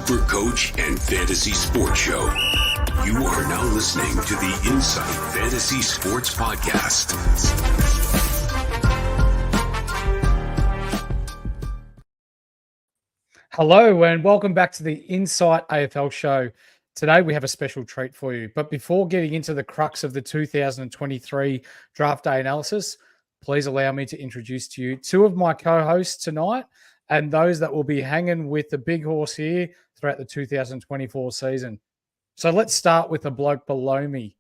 Supercoach and Fantasy Sports Show. You are now listening to the Insight Fantasy Sports Podcast. Hello and welcome back to the Insight AFL show. Today we have a special treat for you. But before getting into the crux of the 2023 draft day analysis, please allow me to introduce to you two of my co-hosts tonight and those that will be hanging with the big horse here throughout the 2024 season. So let's start with the bloke below me,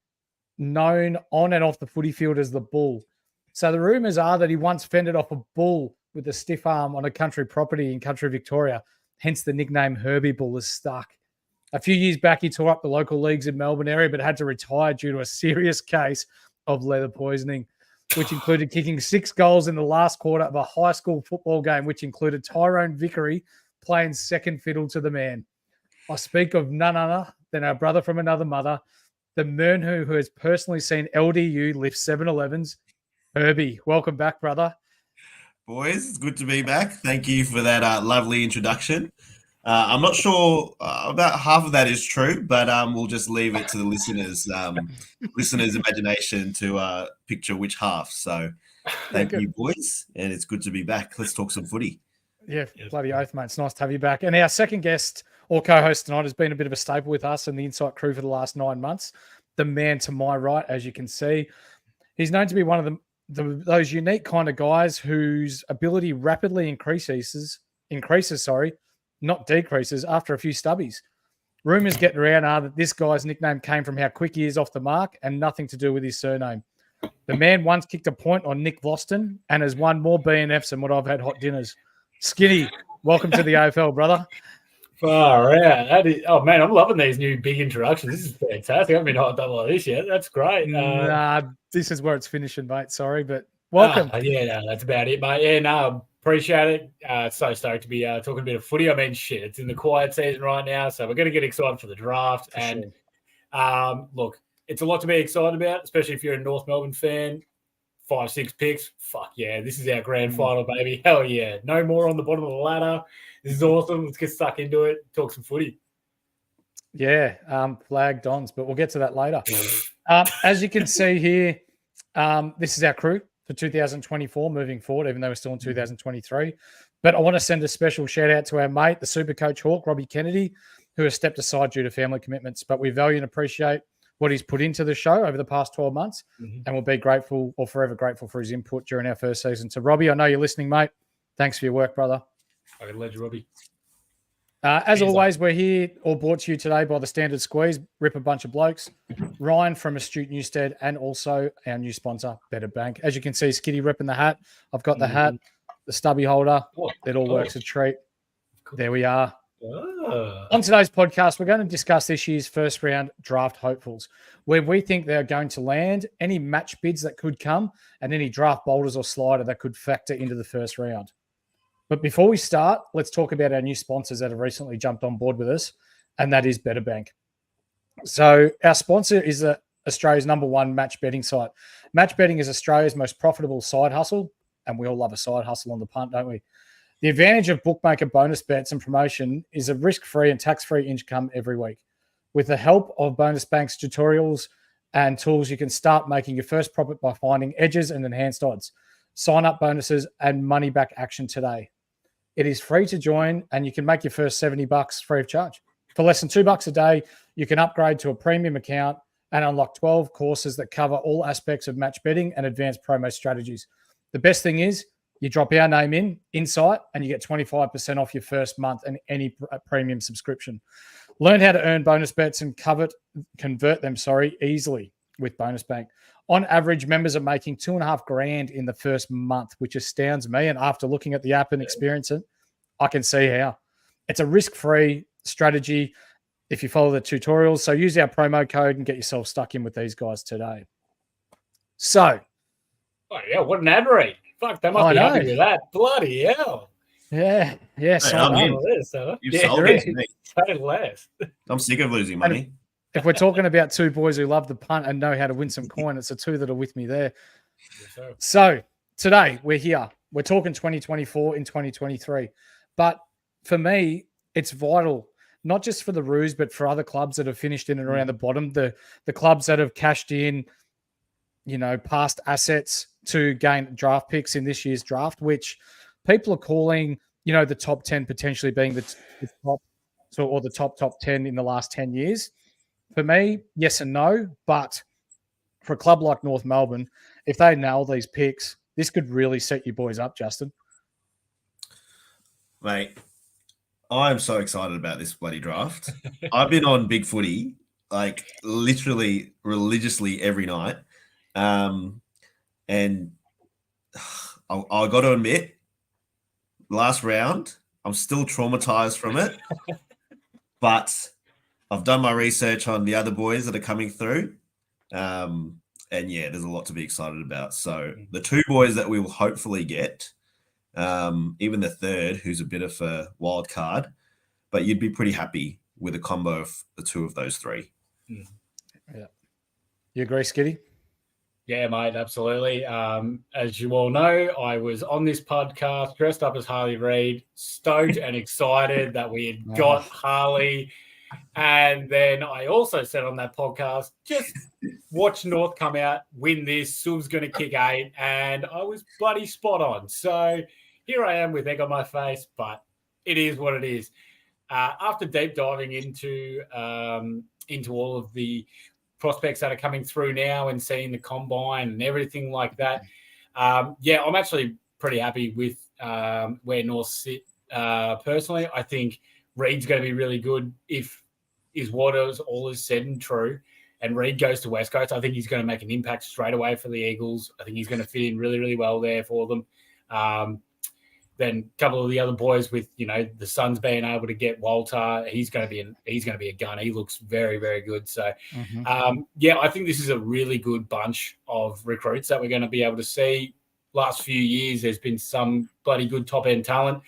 known on and off the footy field as the Bull. So the rumours are that he once fended off a bull with a stiff arm on a country property in country Victoria. Hence the nickname Herbie Bull is stuck. A few years back, he tore up the local leagues in Melbourne area, but had to retire due to a serious case of leather poisoning, which included kicking 6 goals in the last quarter of a high school football game, which included Tyrone Vickery playing second fiddle to the man. I speak of none other than our brother from another mother, the man who has personally seen LDU lift 7-Elevens, Herbie. Welcome back, brother. Boys, it's good to be back. Thank you for that lovely introduction. I'm not sure about half of that is true, but we'll just leave it to the listeners' imagination to picture which half. So thank you, boys, and it's good to be back. Let's talk some footy. Yeah, bloody oath, mate. It's nice to have you back. And our second guest or co-host tonight has been a bit of a staple with us and the Insight crew for the last 9 months. The man to my right, as you can see. He's known to be one of those unique kind of guys whose ability rapidly increases, not decreases after a few stubbies. Rumours getting around are that this guy's nickname came from how quick he is off the mark and nothing to do with his surname. The man once kicked a point on Nick Voston and has won more BNFs than what I've had hot dinners. Skinny, welcome to the AFL, brother. Far out. Oh, man, I'm loving these new big introductions. This is fantastic. I haven't been hot done like this yet. That's great. Nah, this is where it's finishing, mate. Sorry, but welcome. That's about it, mate. Yeah, no, appreciate it. So stoked to be talking a bit of footy. I mean, shit, it's in the quiet season right now, so we're going to get excited for the draft. Look, it's a lot to be excited about, especially if you're a North Melbourne fan. 5-6 picks. Fuck yeah, this is our grand final, baby. Hell yeah. No more on the bottom of the ladder. This is awesome. Let's get stuck into it. Talk some footy. Yeah, flag dons, but we'll get to that later. As you can see here, this is our crew for 2024 moving forward, even though we're still in 2023. But I want to send a special shout out to our mate, the Supercoach Hawk, Robbie Kennedy, who has stepped aside due to family commitments. But we value and appreciate what he's put into the show over the past 12 months, and we'll be grateful or forever grateful for his input during our first season. So, Robbie, I know you're listening, mate. Thanks for your work, brother. I can let you, Robbie. As always, we're here all brought to you today by the Standard Squeeze, rip a bunch of blokes, Ryan from Astute Newstead, and also our new sponsor, Better Bank. As you can see, Skitty ripping the hat. I've got the hat, the stubby holder. It all works a treat. There we are. On today's podcast, we're going to discuss this year's first round draft hopefuls, where we think they're going to land, any match bids that could come, and any draft boulders or slider that could factor into the first round. But before we start, let's talk about our new sponsors that have recently jumped on board with us, and that is Better Bank. So our sponsor is Australia's #1 match betting site. Match betting is Australia's most profitable side hustle, and we all love a side hustle on the punt, don't we? The advantage of bookmaker bonus bets and promotion is a risk-free and tax-free income every week. With the help of Bonus Bank's tutorials and tools, you can start making your first profit by finding edges and enhanced odds, sign-up bonuses, and money-back action today. It is free to join, and you can make your first $70 free of charge. For less than $2 a day, you can upgrade to a premium account and unlock 12 courses that cover all aspects of match betting and advanced promo strategies. The best thing is, you drop our name in, Insight, and you get 25% off your first month and any premium subscription. Learn how to earn bonus bets and convert them easily with Bonus Bank. On average, members are making $2,500 in the first month, which astounds me. And after looking at the app and experience it, I can see how. It's a risk-free strategy if you follow the tutorials. So use our promo code and get yourself stuck in with these guys today. So. Oh, yeah, what an ad read. Fuck, they must be happy with that. Bloody hell. Yeah. You've sold it to me. I'm sick of losing money. If we're talking about two boys who love the punt and know how to win some coin, it's the two that are with me there. Yes, so today we're here. We're talking 2024 in 2023. But for me, it's vital not just for the Roos, but for other clubs that have finished in and around the bottom, the clubs that have cashed in, past assets to gain draft picks in this year's draft, which people are calling, the top 10 potentially being the top, or the top 10 in the last 10 years. For me, yes and no, but for a club like North Melbourne, if they nail these picks, this could really set you boys up, Justin. Mate, I'm so excited about this bloody draft. I've been on Big Footy, like literally religiously every night. And I got to admit, last round, I'm still traumatized from it. But I've done my research on the other boys that are coming through. And yeah, there's a lot to be excited about. So the two boys that we will hopefully get, even the third, who's a bit of a wild card, but you'd be pretty happy with a combo of the two of those three. Yeah. You agree, Skitty? Yeah, mate, absolutely. As you all know, I was on this podcast dressed up as Harley Reid, stoked and excited that we had got Harley. And then I also said on that podcast, just watch North come out, win this. Sub's going to kick 8. And I was bloody spot on. So here I am with egg on my face, but it is what it is. After deep diving into all of the prospects that are coming through now and seeing the combine and everything like that, I'm actually pretty happy with where North sit. Personally, I think Reid's going to be really good if what all is said and true, and Reid goes to West Coast. I think he's going to make an impact straight away for the Eagles. I think he's going to fit in really, really well there for them. Then a couple of the other boys with, the Suns being able to get Walter, he's going to be a gun. He looks very, very good. So, I think this is a really good bunch of recruits that we're going to be able to see. Last few years, there's been some bloody good top end talent.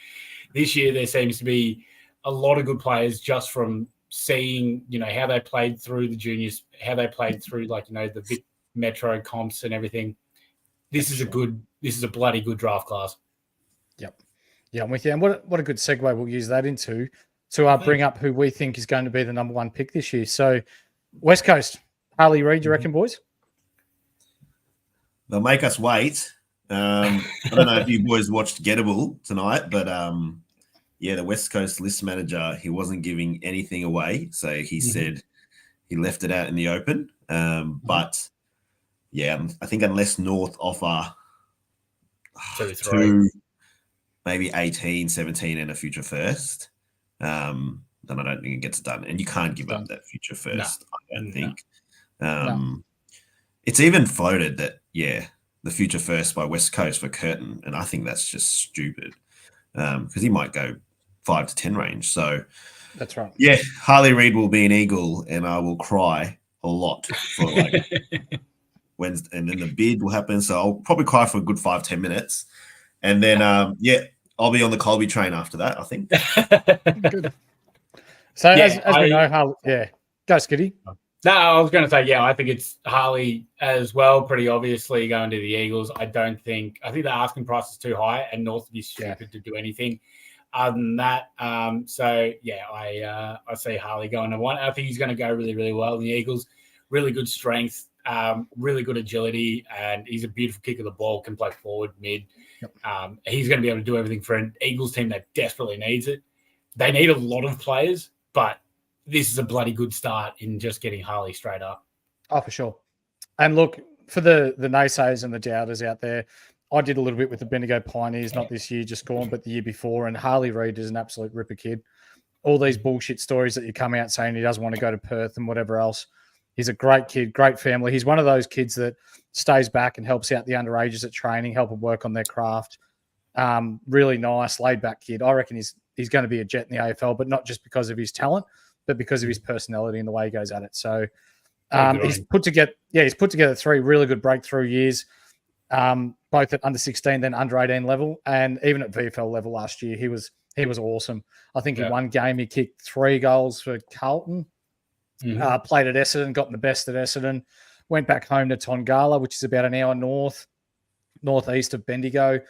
This year, there seems to be a lot of good players just from seeing, how they played through the juniors, how they played through the Vic Metro comps and everything. This is a bloody good draft class. Yep. Yeah, I'm with you. And what a good segue we'll use that into to bring up who we think is going to be the number 1 pick this year. So, West Coast, Harley Reid, you reckon, boys? They'll make us wait. I don't know if you boys watched Gettable tonight, but the West Coast list manager, he wasn't giving anything away. So he said he left it out in the open. But yeah, I think unless North offer 2, maybe 18, 17 and a future first, then I don't think it gets done. And you can't give up that future first, I don't think. It's even floated that, the future first by West Coast for Curtin. And I think that's just stupid because he might go 5 to 10 range. So that's right. Yeah, Harley Reid will be an Eagle and I will cry a lot for Wednesday. And then the bid will happen. So I'll probably cry for a good 5-10 minutes. And then, I'll be on the Colby train after that, I think. Good. So as we know, go Skitty. No, I was going to say, I think it's Harley as well, pretty obviously going to the Eagles. I think the asking price is too high and North would be stupid to do anything other than that. I see Harley going to 1. I think he's going to go really, really well in the Eagles. Really good strength, really good agility, and he's a beautiful kick of the ball, can play forward, mid. Yep. He's going to be able to do everything for an Eagles team that desperately needs it. They need a lot of players, but this is a bloody good start in just getting Harley straight up. Oh, for sure. And look, for the naysayers and the doubters out there, I did a little bit with the Bendigo Pioneers, not this year just gone, but the year before, and Harley Reid is an absolute ripper kid. All these bullshit stories that you come out saying he doesn't want to go to Perth and whatever else. He's a great kid, great family. He's one of those kids that stays back and helps out the underages at training, help them work on their craft. Really nice, laid-back kid. I reckon he's going to be a jet in the AFL, but not just because of his talent, but because of his personality and the way he goes at it. So he's put together 3 really good breakthrough years, both at under 16, then under 18 level, and even at VFL level last year, he was awesome. I think in one game he kicked 3 goals for Carlton. Played at Essendon, got the best at Essendon, went back home to Tongala, which is about an hour northeast of Bendigo.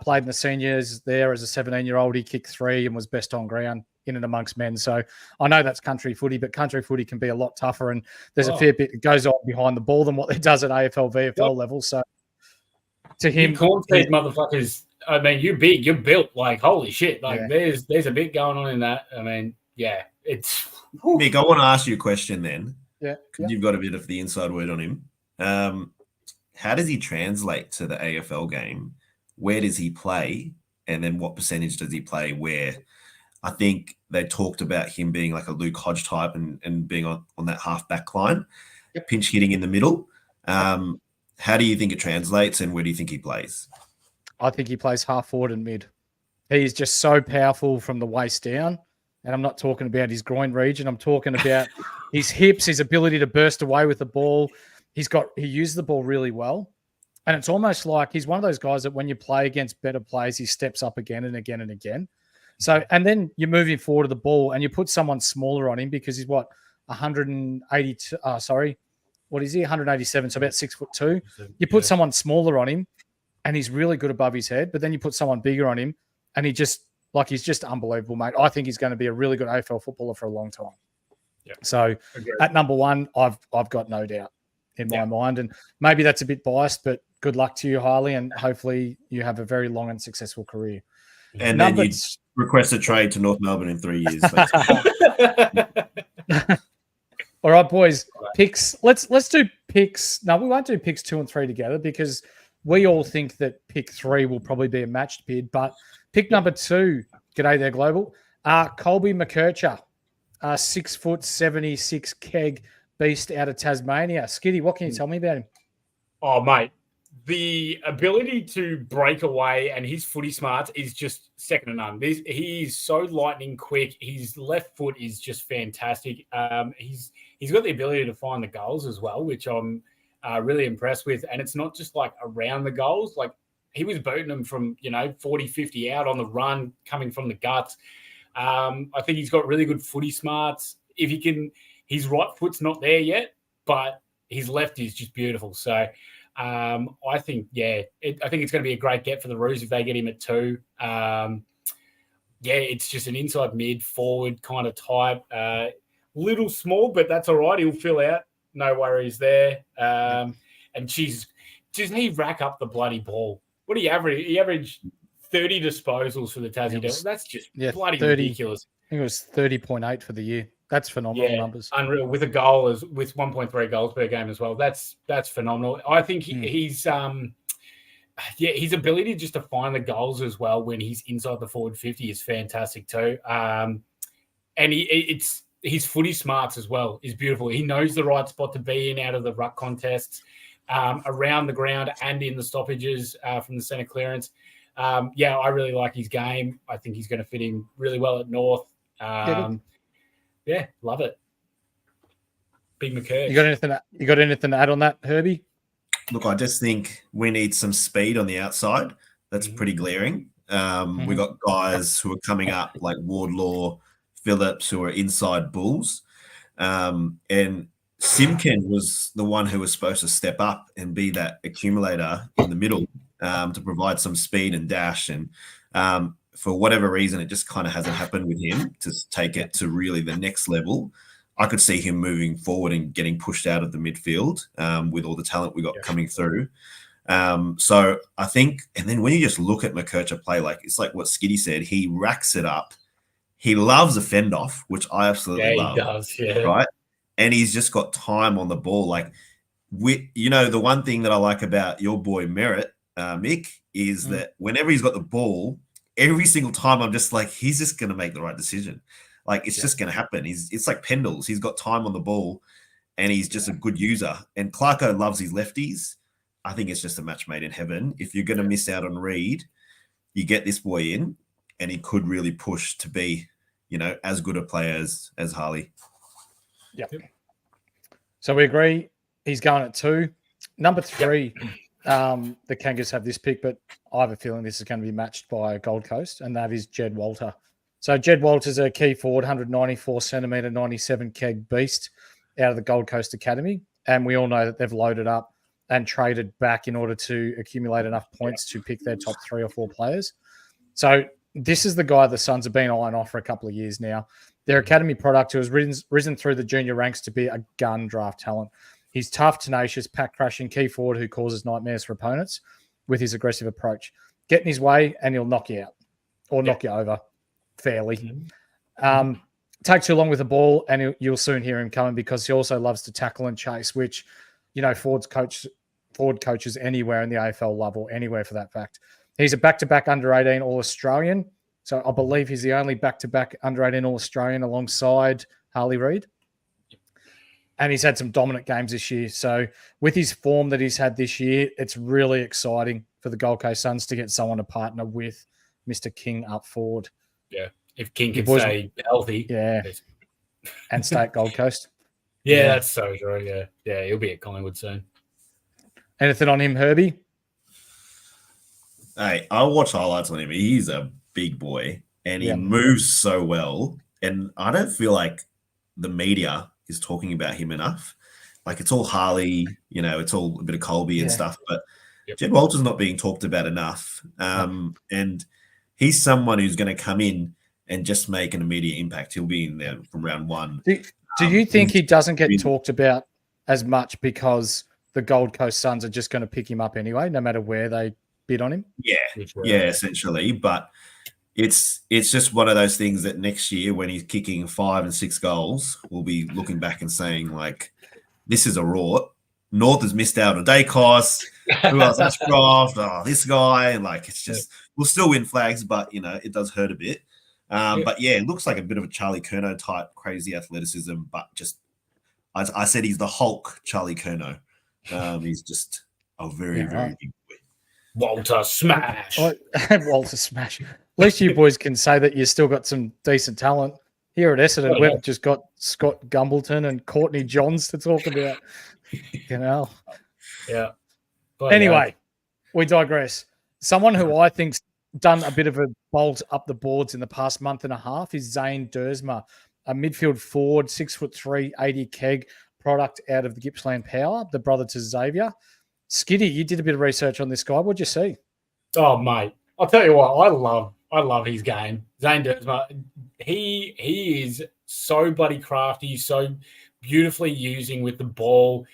Played in the seniors there as a 17-year-old. He kicked 3 and was best on ground in and amongst men. So I know that's country footy, but country footy can be a lot tougher, and there's a fair bit that goes on behind the ball than what it does at AFL, VFL level. So to him, you corn-fed motherfuckers. I mean, you're big, you're built. Like, holy shit! Like, there's a bit going on in that. I mean, yeah, it's. Mick, I want to ask you a question then. Yeah, you've got a bit of the inside word on him. How does he translate to the AFL game? Where does he play? And then what percentage does he play where? I think they talked about him being like a Luke Hodge type and being on that half back line, pinch hitting in the middle. How do you think it translates and where do you think he plays? I think he plays half forward and mid. He's just so powerful from the waist down. And I'm not talking about his groin region. I'm talking about his hips, his ability to burst away with the ball. He uses the ball really well. And it's almost like he's one of those guys that when you play against better players, he steps up again and again and again. So, and then you're moving forward to the ball and you put someone smaller on him because he's 182, what is he? 187, so about 6'2". You put someone smaller on him and he's really good above his head, but then you put someone bigger on him and he's just unbelievable, mate. I think he's going to be a really good AFL footballer for a long time. Yeah. So at number one, I've got no doubt in my mind. And maybe that's a bit biased, but good luck to you, Harley, and hopefully you have a very long and successful career. And then you request a trade to North Melbourne in 3 years. All right, boys. Picks. Let's do picks. No, we won't do picks 2 and 3 together because we all think that pick 3 will probably be a matched bid. But pick number 2, g'day there, Global. Colby McKercher, 6'76" keg beast out of Tasmania. Skiddy, what can you tell me about him? Oh, mate. The ability to break away and his footy smarts is just second to none. He's so lightning quick. His left foot is just fantastic. He's got the ability to find the goals as well, which I'm really impressed with. And it's not just like around the goals. Like he was booting them from, 40, 50 out on the run, coming from the guts. I think he's got really good footy smarts. If he can, his right foot's not there yet, but his left is just beautiful. So I think, I think it's going to be a great get for the Roos if they get him at 2. It's just an inside mid forward kind of type. Little small, but that's all right. He'll fill out. No worries there. And geez, doesn't he rack up the bloody ball? What do you average? He averaged 30 disposals for the Tassie Devils. That's just bloody 30, ridiculous. I think it was 30.8 for the year. That's phenomenal numbers. Unreal. With a goal with 1.3 goals per game as well. That's phenomenal. I think he's his ability just to find the goals as well when he's inside the forward 50 is fantastic too. And his footy smarts as well is beautiful. He knows the right spot to be in out of the ruck contests, around the ground and in the stoppages from the centre clearance. I really like his game. I think he's going to fit in really well at North. Love it. Big McKerch. You got anything to add on that, Herbie? Look, I just think we need some speed on the outside. That's pretty glaring. We got guys who are coming up like Wardlaw, Phillips, who are inside bulls. And Simkin was the one who was supposed to step up and be that accumulator in the middle to provide some speed and dash. And for whatever reason, it just kind of hasn't happened with him to take it to really the next level. I could see him moving forward and getting pushed out of the midfield with all the talent we got coming through. So I think, and then when you just look at McKercher play, like it's like what Skiddy said, he racks it up. He loves a fend off, which I absolutely love. He does, right? And he's just got time on the ball. Like, the one thing that I like about your boy Merritt, Mick, is that whenever he's got the ball, every single time I'm just like, he's just going to make the right decision. Like, it's just going to happen. It's like Pendles. He's got time on the ball and he's just a good user. And Clarko loves his lefties. I think it's just a match made in heaven. If you're going to miss out on Reid, you get this boy in and he could really push to be, as good a player as Harley. Yep. So we agree he's going at 2. Number 3, the Kangas have this pick, but I have a feeling this is going to be matched by Gold Coast, and that is Jed Walter. So Jed Walter's a key forward, 194 centimetre, 97 keg beast out of the Gold Coast Academy. And we all know that they've loaded up and traded back in order to accumulate enough points to pick their top 3 or 4 players. So this is the guy the Suns have been eyeing off for a couple of years now. Their academy product who has risen through the junior ranks to be a gun draft talent. He's tough, tenacious, pack-crushing, key forward who causes nightmares for opponents with his aggressive approach. Get in his way and he'll knock you out or knock you over fairly. Take too long with the ball and you'll soon hear him coming because he also loves to tackle and chase, which, forward coaches anywhere in the AFL love or anywhere for that fact. He's a back-to-back under-18 All-Australian. So I believe he's the only back-to-back under-18 All-Australian alongside Harley Reid. And he's had some dominant games this year. So with his form that he's had this year, it's really exciting for the Gold Coast Suns to get someone to partner with Mr. King up forward. Yeah, if King can stay healthy. Yeah, and stay at Gold Coast. Yeah, that's so true. Yeah, he'll be at Collingwood soon. Anything on him, Herbie? Hey, I'll watch highlights on him. He's a big boy, and he moves so well. And I don't feel like the media is talking about him enough. Like it's all Harley, it's all a bit of Colby and stuff, but Jed Walter's not being talked about enough. And he's someone who's going to come in and just make an immediate impact. He'll be in there from round one. Do you think he doesn't get talked about as much because the Gold Coast Suns are just going to pick him up anyway, no matter where they bid on him? Yeah, essentially. But it's just one of those things that next year when he's kicking 5 and 6 goals, we'll be looking back and saying, like, this is a rort. North has missed out on Dacos. Who else? Ashcroft. Oh, this guy. And, like, it's just we'll still win flags, but, it does hurt a bit. But, it looks like a bit of a Charlie Curnow type crazy athleticism, but just I said he's the Hulk Charlie Curnow. He's just a very, very big boy. Walter Smash. Walter Smash. At least you boys can say that you still got some decent talent. Here at Essendon, we've just got Scott Gumbleton and Courtney Johns to talk about. Yeah. But anyway, we digress. Someone who I think's done a bit of a bolt up the boards in the past month and a half is Zane Dersma, a midfield forward, 6'3", 80 keg product out of the Gippsland Power, the brother to Xavier. Skiddy, you did a bit of research on this guy. What'd you see? Oh, mate, I'll tell you what, I love his game. Zane Dersma, he is so bloody crafty, so beautifully using with the ball,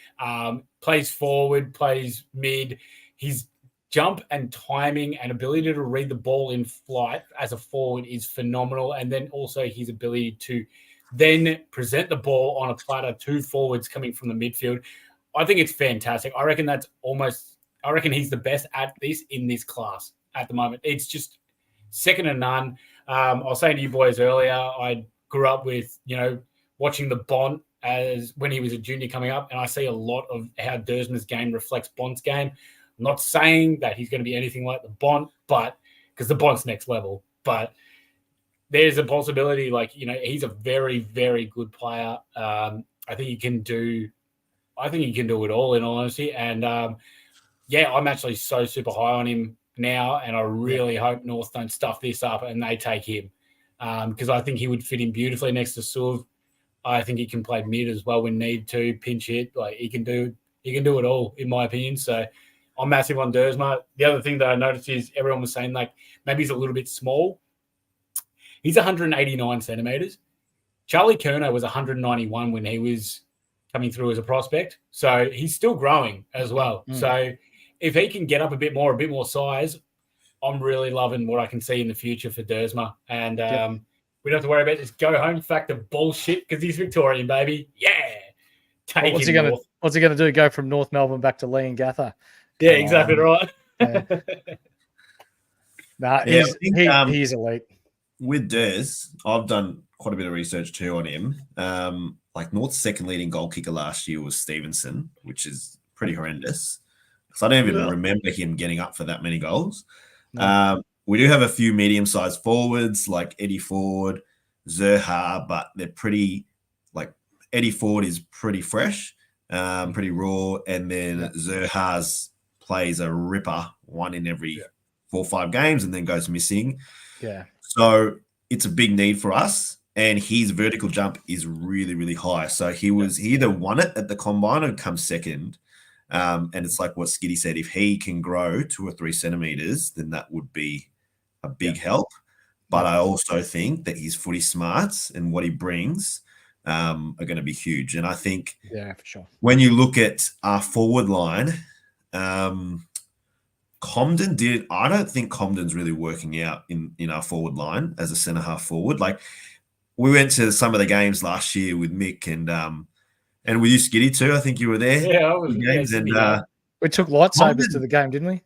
plays forward, plays mid. His jump and timing and ability to read the ball in flight as a forward is phenomenal. And then also his ability to then present the ball on a platter to forwards coming from the midfield. I think it's fantastic. I reckon he's the best at this in this class at the moment. It's just second to none. I was saying to you boys earlier, I grew up with, watching the Bont as when he was a junior coming up, and I see a lot of how Dersma's game reflects Bont's game. I'm not saying that he's going to be anything like the Bont, but because the Bont's next level, but there's a possibility, he's a very, very good player. I think he can do it all, in all honesty. And I'm actually so super high on him now, and I really hope North don't stuff this up and they take him because I think he would fit in beautifully next to Suv. I think he can play mid as well when need to, pinch hit. Like he can do it all, in my opinion. So I'm massive on Dersma. The other thing that I noticed is everyone was saying maybe he's a little bit small. He's 189 centimeters. Charlie Curnow was 191 when he was coming through as a prospect. So he's still growing as well. So if he can get up a bit more size, I'm really loving what I can see in the future for Dersma. And we don't have to worry about this go home factor bullshit because he's Victorian, baby. Yeah. What's he going to do? Go from North Melbourne back to Lee and Gather? Yeah, exactly right. He's elite. With Ders, I've done quite a bit of research too on him. North's second leading goal kicker last year was Stevenson, which is pretty horrendous. So I don't even remember him getting up for that many goals. No. We do have a few medium-sized forwards like Eddie Ford, Zerha, but they're pretty Eddie Ford is pretty fresh, pretty raw, and then Zerha's plays a ripper, one in every 4 or 5 games, and then goes missing. Yeah. So it's a big need for us, and his vertical jump is really, really high. So he either won it at the combine or come second. And it's like what Skiddy said, if he can grow 2 or 3 centimeters, then that would be a big help. But I also think that his footy smarts and what he brings are going to be huge. And I think for sure. When you look at our forward line, Comden did. I don't think Comden's really working out in our forward line as a centre half forward. Like we went to some of the games last year with Mick and with you, Skitty, too. I think you were there. Yeah, I was. Games Yeah, and we took lightsabers to the game, didn't we?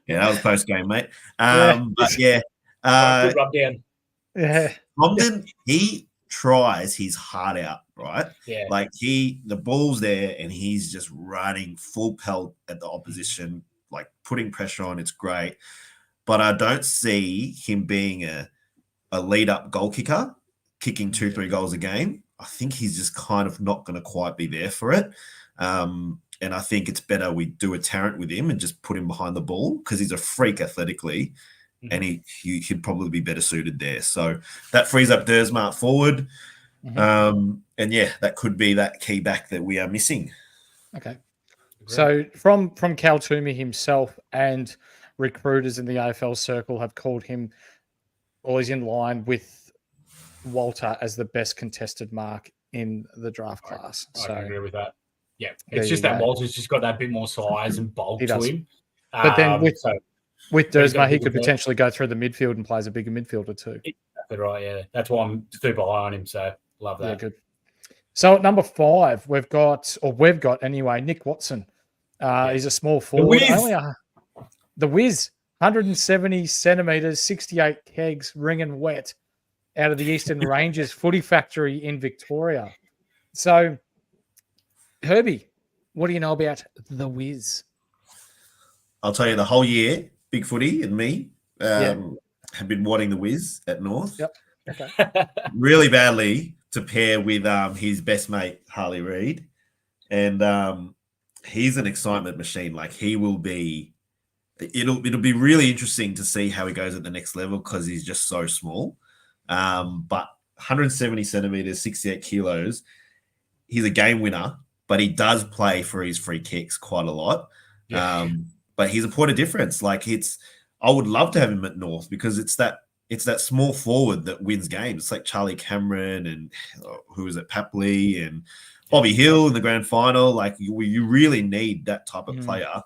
Yeah, that was post game, mate. But good rub down. Yeah, Comden, he tries his heart out, right? Yeah, like the ball's there and he's just running full pelt at the opposition, like putting pressure on. It's great, but I don't see him being a lead up goal kicker, kicking 2-3 goals a game. I think he's just kind of not going to quite be there for it. And I think it's better we do a Tarrant with him and just put him behind the ball because he's a freak athletically, and he'd probably be better suited there. So that frees up Dersma forward. And yeah, that could be that key back that we are missing. Okay. So from Cal Toomey himself and recruiters in the AFL circle have called him, or he's in line with Walter as the best contested mark in the draft class. I so can agree with that. Yeah, it's just that Walter's just got that bit more size and bulk to him. But then with Dersma, he could bit potentially go through the midfield and play as a bigger midfielder too. Exactly right, yeah. That's why I'm super high on him, so love that. Yeah, good. So at number 5, we've got anyway, Nick Watson. He's a small forward. The Wiz, 170 centimetres, 68 kegs, ringing wet, out of the Eastern Rangers footy factory in Victoria. So, Herbie, what do you know about the Wiz? I'll tell you, the whole year, Big Footy and me have been wanting the Wiz at North. Yep. Okay. Really badly to pair with his best mate, Harley Reid. And he's an excitement machine. Like he will be, it'll be really interesting to see how he goes at the next level because he's just so small. But 170 centimeters, 68 kilos, he's a game winner, but he does play for his free kicks quite a lot. Yeah. But he's a point of difference. Like I would love to have him at North because it's that small forward that wins games. It's like Charlie Cameron and who is it, Papley and Bobby Hill in the grand final. Like you really need that type of player.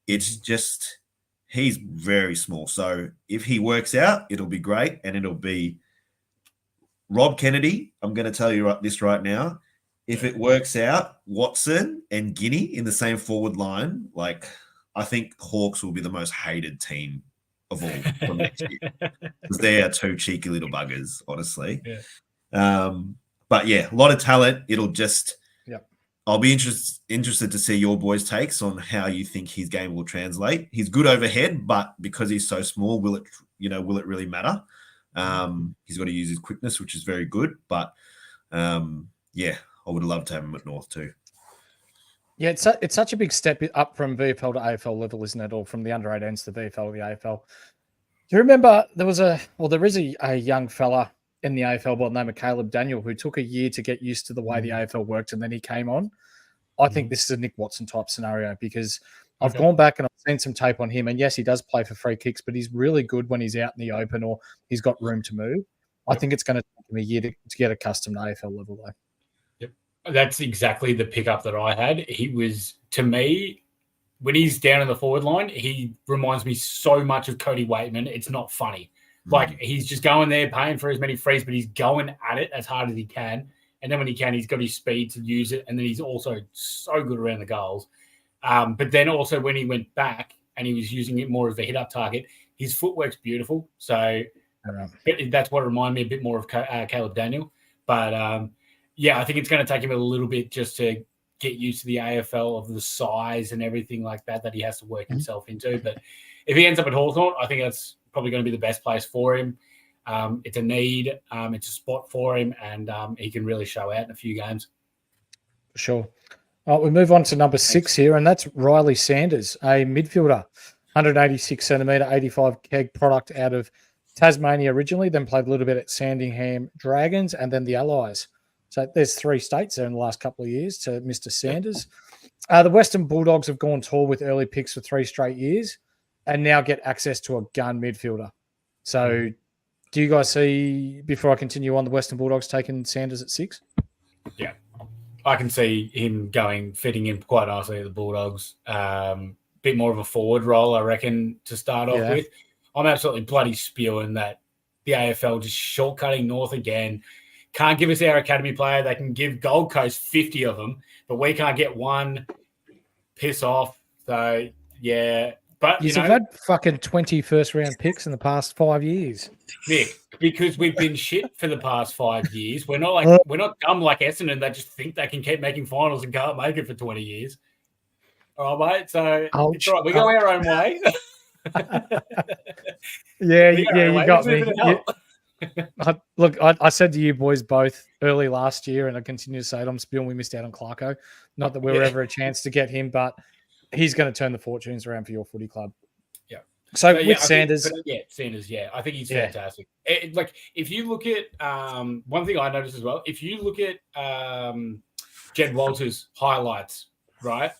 It's just he's very small. So if he works out, it'll be great, and it'll be Rob Kennedy. I'm going to tell you this right now. If it works out, Watson and Guinea in the same forward line, like I think Hawks will be the most hated team of all from next year because they are two cheeky little buggers, honestly. Yeah. But yeah, a lot of talent. It'll just, I'll be interested to see your boys' takes on how you think his game will translate. He's good overhead, but because he's so small, will it really matter? He's got to use his quickness, which is very good. But yeah, I would love to have him at North too. Yeah, it's such a big step up from VFL to AFL level, isn't it? Or from the under 18s to VFL to the AFL. Do you remember there is a young fella in the AFL by the name of Caleb Daniel who took a year to get used to the way the AFL worked, and then he came on. I think this is a Nick Watson type scenario because I've gone back and I've seen some tape on him, and yes, he does play for free kicks, but he's really good when he's out in the open or he's got room to move. I think it's going to take him a year to get accustomed to AFL level though. That's exactly the pickup that I had. He was, to me, when he's down in the forward line, he reminds me so much of Cody Waitman. It's not funny. Like, he's just going there, paying for as many frees, but he's going at it as hard as he can. And then when he can, he's got his speed to use it. And then he's also so good around the goals. But then also when he went back and he was using it more as a hit-up target, his footwork's beautiful. So that's what reminded me a bit more of Caleb Daniel. But, yeah, I think it's going to take him a little bit just to get used to the AFL of the size and everything like that he has to work himself into. But if he ends up at Hawthorn, I think that's probably going to be the best place for him. It's a need. It's a spot for him, and he can really show out in a few games. For sure. All right, we move on to number 6 here, and that's Ryley Sanders, a midfielder, 186 centimetre, 85 keg product out of Tasmania originally, then played a little bit at Sandringham Dragons and then the Allies. So there's 3 states there in the last couple of years to Mr. Sanders. The Western Bulldogs have gone tall with early picks for 3 straight years. and now get access to a gun midfielder. So do you guys see, before I continue on, the Western Bulldogs taking Sanders at 6? Yeah. I can see him fitting in quite nicely at the Bulldogs. Bit more of a forward role, I reckon, to start off with. I'm absolutely bloody spewing that the AFL just shortcutting North again. Can't give us our academy player. They can give Gold Coast 50 of them, but we can't get one. Piss off. So, yeah. But, You've had fucking 20 first-round picks in the past 5 years. Nick, because we've been shit for the past 5 years. We're not dumb like Essendon that just think they can keep making finals and can't make it for 20 years. All right, mate. So it's all right. We go our own way. You got me. I said to you boys both early last year, and I continue to say it, I'm spewing we missed out on Clarko. Not that we were ever a chance to get him, but he's going to turn the fortunes around for your footy club. Yeah. So with Sanders. Sanders, I think he's fantastic. If you look at one thing I noticed as well, if you look at Jed Walters' highlights, right?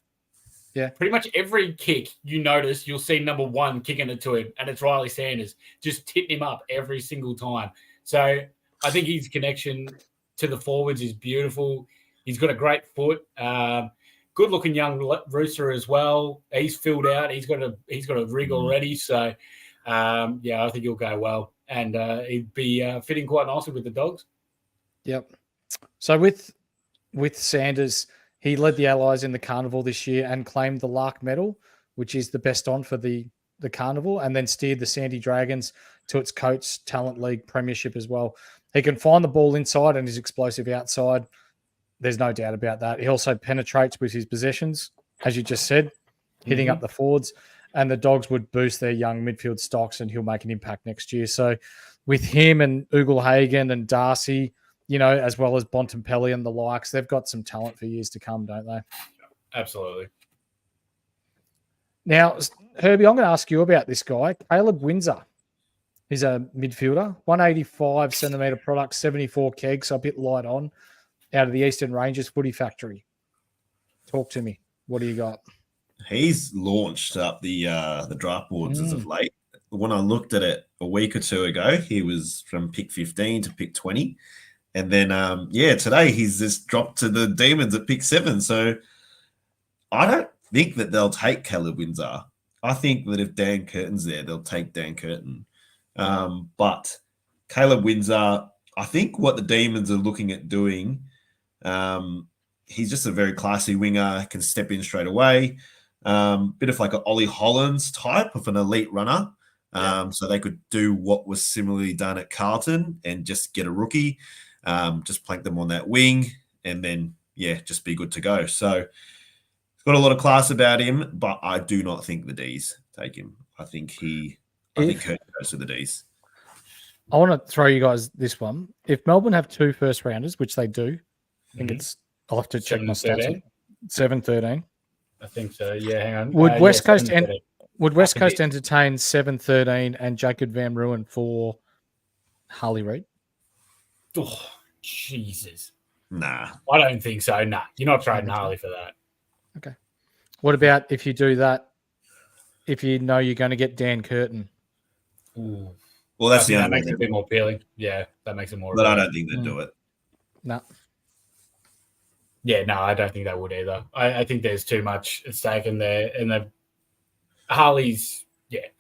Yeah. Pretty much every kick you notice, you'll see number 1 kicking it to him, and it's Ryley Sanders just titting him up every single time. So I think his connection to the forwards is beautiful. He's got a great foot. Good-looking young rooster as well. He's filled out. He's got a rig already. So I think he'll go well, and he'd be fitting quite nicely with the Dogs. Yep. So with Sanders, he led the Allies in the Carnival this year and claimed the Lark Medal, which is the best on for the Carnival, and then steered the Sandy Dragons to its Coates Talent League Premiership as well. He can find the ball inside and is explosive outside. There's no doubt about that. He also penetrates with his possessions, as you just said, hitting up the forwards, and the Dogs would boost their young midfield stocks, and he'll make an impact next year. So with him and Ugle-Hagan and Darcy, as well as Bontempelli and the likes, they've got some talent for years to come, don't they? Absolutely. Now, Herbie, I'm going to ask you about this guy, Caleb Windsor. He's a midfielder, 185 centimetre product, 74 kegs, so a bit light on, out of the Eastern Rangers Footy Factory. Talk to me. What do you got? He's launched up the draft boards as of late. When I looked at it a week or two ago, he was from pick 15 to pick 20. And then, today he's just dropped to the Demons at pick 7. So I don't think that they'll take Caleb Windsor. I think that if Dan Curtin's there, they'll take Dan Curtin. But Caleb Windsor, I think what the Demons are looking at doing, he's just a very classy winger, can step in straight away. Bit of like an Ollie Hollands type of an elite runner. So they could do what was similarly done at Carlton and just get a rookie. Just plank them on that wing and then, just be good to go. So he's got a lot of class about him, but I do not think the Ds take him. I think Curtin goes to the Ds. I want to throw you guys this one. If Melbourne have 2 first rounders, which they do, I think I'll have to check my stats. 7-13. I think so. Yeah, hang on. Would West Coast entertain 7-13 and Jacob Van Ruin for Harley Reid? Oh, Jesus. Nah. I don't think so. Nah. You're not trading Harley for that. Okay. What about if you do that, if you know you're going to get Dan Curtin? Ooh. Well, that makes it a bit more appealing. Yeah, that makes it more But appealing. I don't think they'd do it. No. Yeah, no, I don't think they would either. I think there's too much at stake in there. And Harley's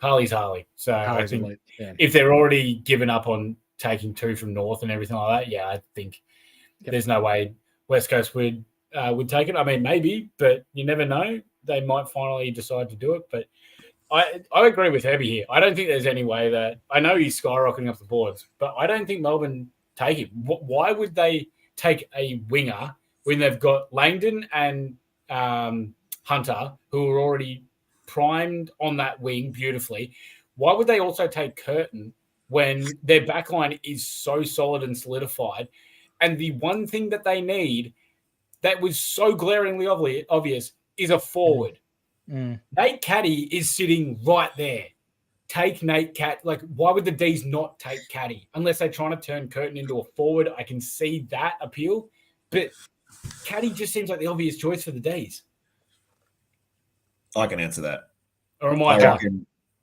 Harley. So I think if they're already given up on taking 2 from North and everything like that, I think there's no way West Coast would take it. I mean, maybe, but you never know. They might finally decide to do it. But I agree with Herbie here. I don't think there's any way that – I know he's skyrocketing up the boards, but I don't think Melbourne take him. Why would they take a winger when they've got Langdon and Hunter, who are already primed on that wing beautifully? Why would they also take Curtin when their backline is so solid and solidified? And the one thing that they need that was so glaringly obvious is a forward. Nate Caddy is sitting right there. Take Nate Caddy. Like, why would the Ds not take Caddy? Unless they're trying to turn Curtin into a forward. I can see that appeal. But Caddy just seems like the obvious choice for the Ds. I can answer that. Or am I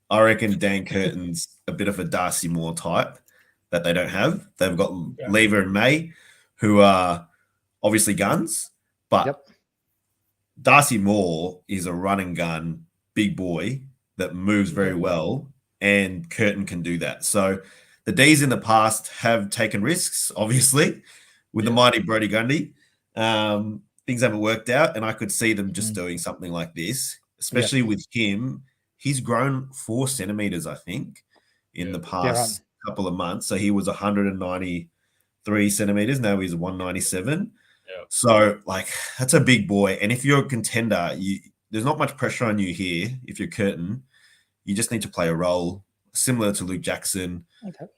I reckon Dan Curtin's a bit of a Darcy Moore type that they don't have. They've got Lever and May, who are obviously guns, but Darcy Moore is a run and gun big boy that moves very well, and Curtin can do that. So the D's in the past have taken risks, obviously, with the mighty Brodie Grundy. Things haven't worked out, and I could see them just doing something like this, especially with him. He's grown 4 centimeters, I think, in the past couple of months. So he was 193 centimeters. Now he's 197. So, like, that's a big boy. And if you're a contender, there's not much pressure on you here. If you're Curtin, you just need to play a role similar to Luke Jackson,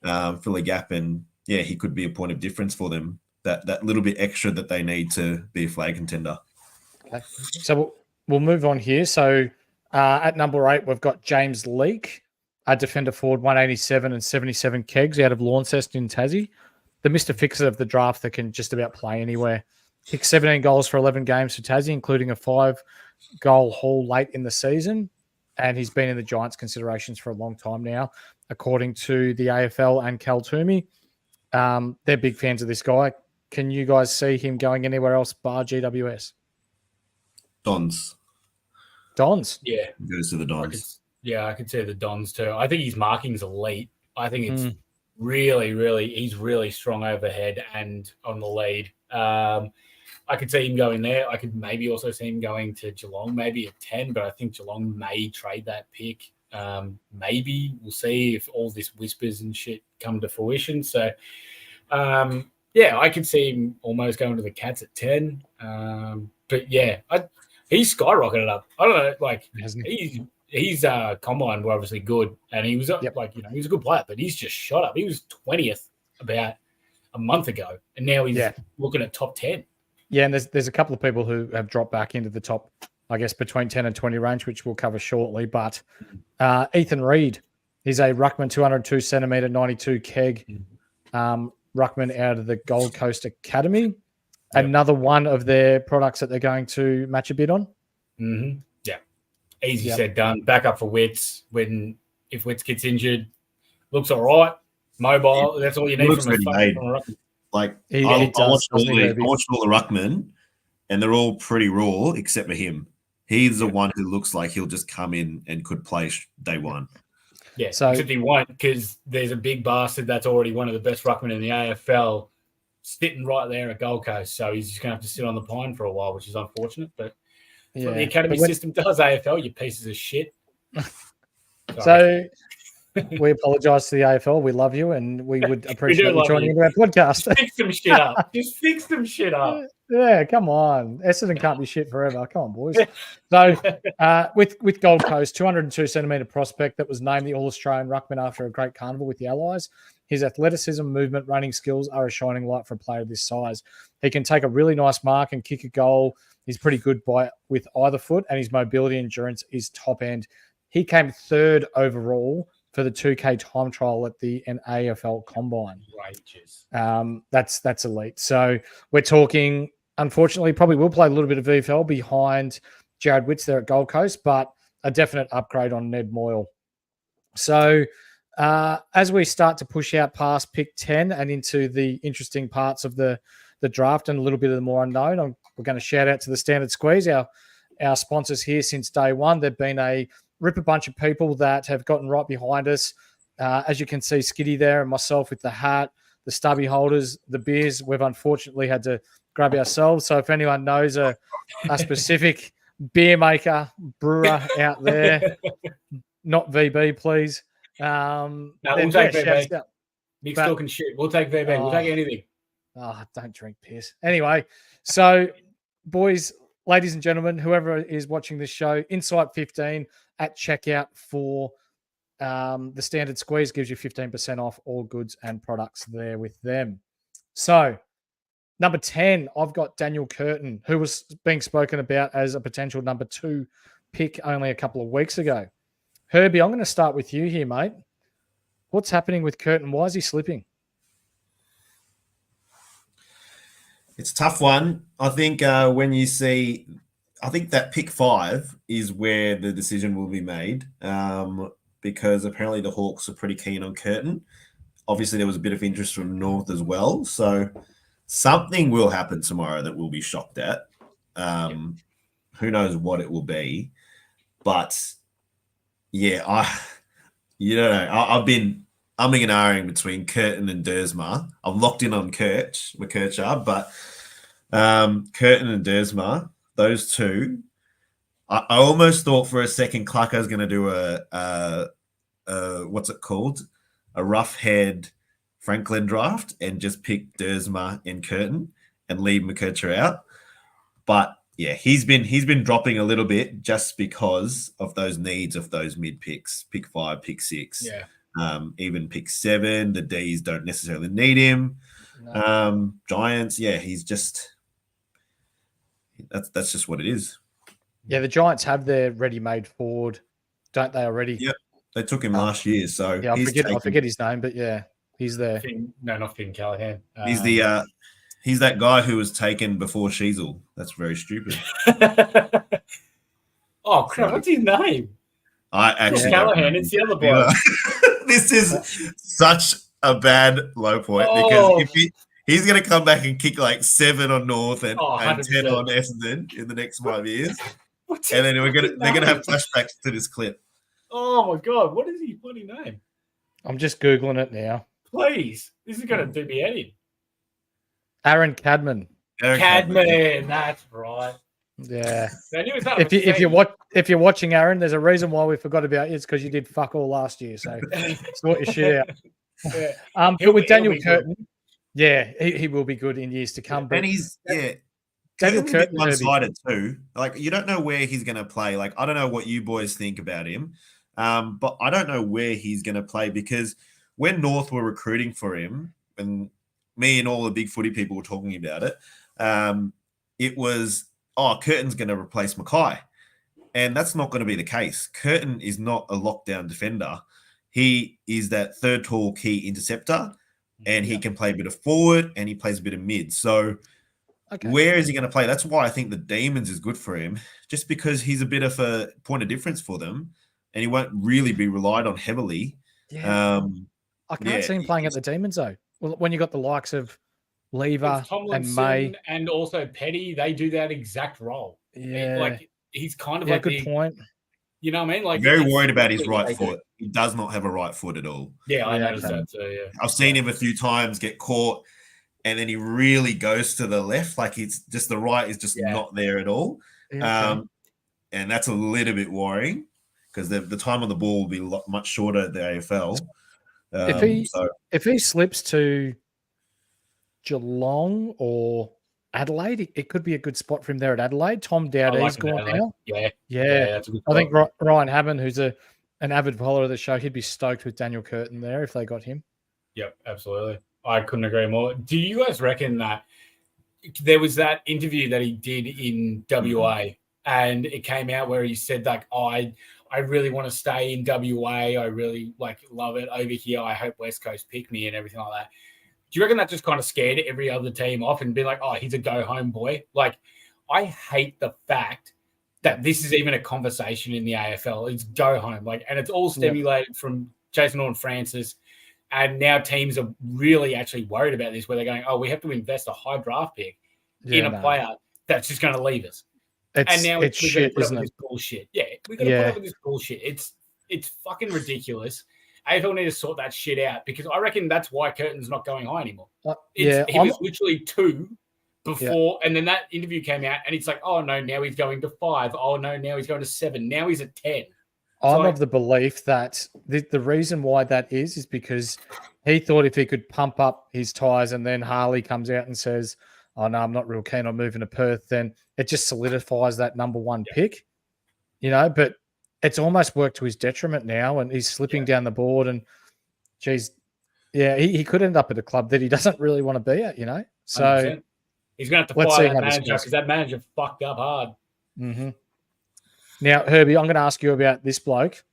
fill a gap, and he could be a point of difference for them. That little bit extra that they need to be a flag contender. Okay, so we'll move on here. So at number 8, we've got James Leake, a defender forward, 187 and 77 kegs out of Launceston in Tassie. The Mr. Fixer of the draft that can just about play anywhere. Kicked 17 goals for 11 games for Tassie, including a 5-goal haul late in the season. And he's been in the Giants considerations for a long time now, according to the AFL and Cal Toomey. They're big fans of this guy. Can you guys see him going anywhere else bar GWS? Dons. Yeah. Goes to the Dons. I could see the Dons too. I think his marking's elite. I think it's he's really strong overhead and on the lead. I could see him going there. I could maybe also see him going to Geelong, maybe at 10, but I think Geelong may trade that pick. Maybe we'll see if all this whispers and shit come to fruition. So, I could see him almost going to the Cats at 10. He's skyrocketed up. I don't know, he's combine were obviously good, and he was he was a good player, but he's just shot up. He was 20th about a month ago, and now he's looking at top 10. Yeah, and there's a couple of people who have dropped back into the top, I guess, between 10 and 20 range, which we'll cover shortly. But Ethan Reid, he's a ruckman, 202 centimetre, 92 keg, ruckman out of the Gold Coast Academy. Another one of their products that they're going to match a bid on. Mm-hmm. Yeah, easy said, done. Back up for Witts if Witts gets injured. Looks all right. Mobile. That's all you need from a ruckman. Like, I watched all the ruckmen, and they're all pretty raw except for him. He's the one who looks like he'll just come in and could play day one. Yeah, so except he won't, because there's a big bastard that's already one of the best ruckmen in the AFL sitting right there at Gold Coast. So he's just going to have to sit on the pine for a while, which is unfortunate. But what the academy system does, AFL, you pieces of shit. So we apologise to the AFL. We love you, and we would appreciate you joining into our podcast. Just fix some shit up. Just fix some shit up. Yeah, come on. Essendon can't be shit forever. Come on, boys. So with Gold Coast, 202 centimetre prospect that was named the All-Australian Ruckman after a great carnival with the Allies. His athleticism, movement, running skills are a shining light for a player of this size. He can take a really nice mark and kick a goal. He's pretty good with either foot, and his mobility and endurance is top end. He came 3rd overall for the 2K time trial at the AFL Combine. That's elite. So we're talking, unfortunately, probably will play a little bit of VFL behind Jared Witts there at Gold Coast, but a definite upgrade on Ned Moyle. So as we start to push out past pick 10 and into the interesting parts of the draft and a little bit of the more unknown, we're going to shout out to the Standard Squeeze, our sponsors here since day one. They've been a rip a bunch of people that have gotten right behind us. As you can see, Skiddy there and myself with the hat, the stubby holders, the beers, we've unfortunately had to grab ourselves. So if anyone knows a specific beer maker, brewer out there, not VB, please. No, we'll take VB. Nick's talking shit. We'll take VB. We'll take anything. Oh, don't drink piss. Anyway, so boys, ladies and gentlemen, whoever is watching this show, Insight 15 at checkout for the Standard Squeeze gives you 15% off all goods and products there with them. So, number 10, I've got Daniel Curtin, who was being spoken about as a potential number 2 pick only a couple of weeks ago. Herbie, I'm going to start with you here, mate. What's happening with Curtin? Why is he slipping? It's a tough one. I think when you see, I think that pick 5 is where the decision will be made. because apparently the Hawks are pretty keen on Curtin. Obviously, there was a bit of interest from North as well. So something will happen tomorrow that we'll be shocked at. Who knows what it will be. But, yeah, I've been umming and ahhing between Curtin and Dersma. I'm locked in on McKercher, but Curtin and Dersma, those two, I almost thought for a second Clucker's going to do what's it called? A rough-head Franklin draft and just pick Dersma and Curtin and leave McKercher out. But yeah, he's been dropping a little bit just because of those needs of those mid picks, pick 5, pick 6. Yeah. Even pick 7, the D's don't necessarily need him. No. Giants, yeah, he's just that's just what it is. Yeah, the Giants have their ready-made forward, don't they already? Yep, they took him last year. So yeah, I forget his name, but yeah, he's there. Not Finn Callahan. He's that guy who was taken before Sheasel. That's very stupid. Oh crap! What's his name? I actually Callahan. It's the other boy. This is such a bad low point because if he's going to come back and kick like 7 on North and 10 on Essendon in the next 5 years, and then they're going to have flashbacks to this clip. Oh my god! What is his bloody name? I'm just googling it now. Please, this is going to do me in. Aaron Cadman. Cadman, that's right. Yeah. If you're watching Aaron, there's a reason why we forgot about it. It's because you did fuck all last year. So sort your shit out. Yeah. But with Daniel Curtin, he will be good in years to come. And Daniel Curtin one-sided too. Like you don't know where he's going to play. Like I don't know what you boys think about him, but I don't know where he's going to play because when North were recruiting for him, and me and all the big footy people were talking about it, it was, Curtin's going to replace Mackay. And that's not going to be the case. Curtin is not a lockdown defender. He is that third tall key interceptor, and he can play a bit of forward and he plays a bit of mid. So where is he going to play? That's why I think the Demons is good for him, just because he's a bit of a point of difference for them and he won't really be relied on heavily. Yeah. I can't see him playing at the Demons, though. Well, when you got the likes of Lever and May and also Petty, they do that exact role. Yeah, he's kind of like good point. You know what I mean? Like very worried about his right foot. He does not have a right foot at all. Yeah, I noticed that too. Yeah, I've seen him a few times get caught, and then he really goes to the left. Like it's just the right is just not there at all. Yeah, and that's a little bit worrying because the time on the ball will be much shorter at the AFL. If he slips to Geelong or Adelaide, it could be a good spot for him there at Adelaide. Tom Dowd's gone now. Yeah. That's a good spot. I think Ryan Hammond, who's an avid follower of the show, he'd be stoked with Daniel Curtin there if they got him. Yep, absolutely. I couldn't agree more. Do you guys reckon that there was that interview that he did in WA and it came out where he said like, I really want to stay in WA. I really love it over here. I hope West Coast pick me and everything like that. Do you reckon that just kind of scared every other team off and be like, he's a go home boy? Like, I hate the fact that this is even a conversation in the AFL. It's go home. And it's all stimulated from Jason Horne-Francis. And now teams are really actually worried about this where they're going, we have to invest a high draft pick in a player that's just going to leave us. And now it's shit, isn't it? Bullshit. Yeah, we're going to put up with this bullshit. It's fucking ridiculous. AFL need to sort that shit out because I reckon that's why Curtin's not going high anymore. He was literally 2 before, and then that interview came out, and it's like, oh no, now he's going to 5. Oh no, now he's going to 7. Now he's at 10. I'm of the belief that the reason why that is because he thought if he could pump up his tyres and then Harley comes out and says, oh no, I'm not real keen on moving to Perth, then it just solidifies that number 1 pick, but it's almost worked to his detriment now and he's slipping down the board and he could end up at a club that he doesn't really want to be at, So 100%. He's going to have to fire that manager because that manager fucked up hard. Mm-hmm. Now, Herbie, I'm going to ask you about this bloke.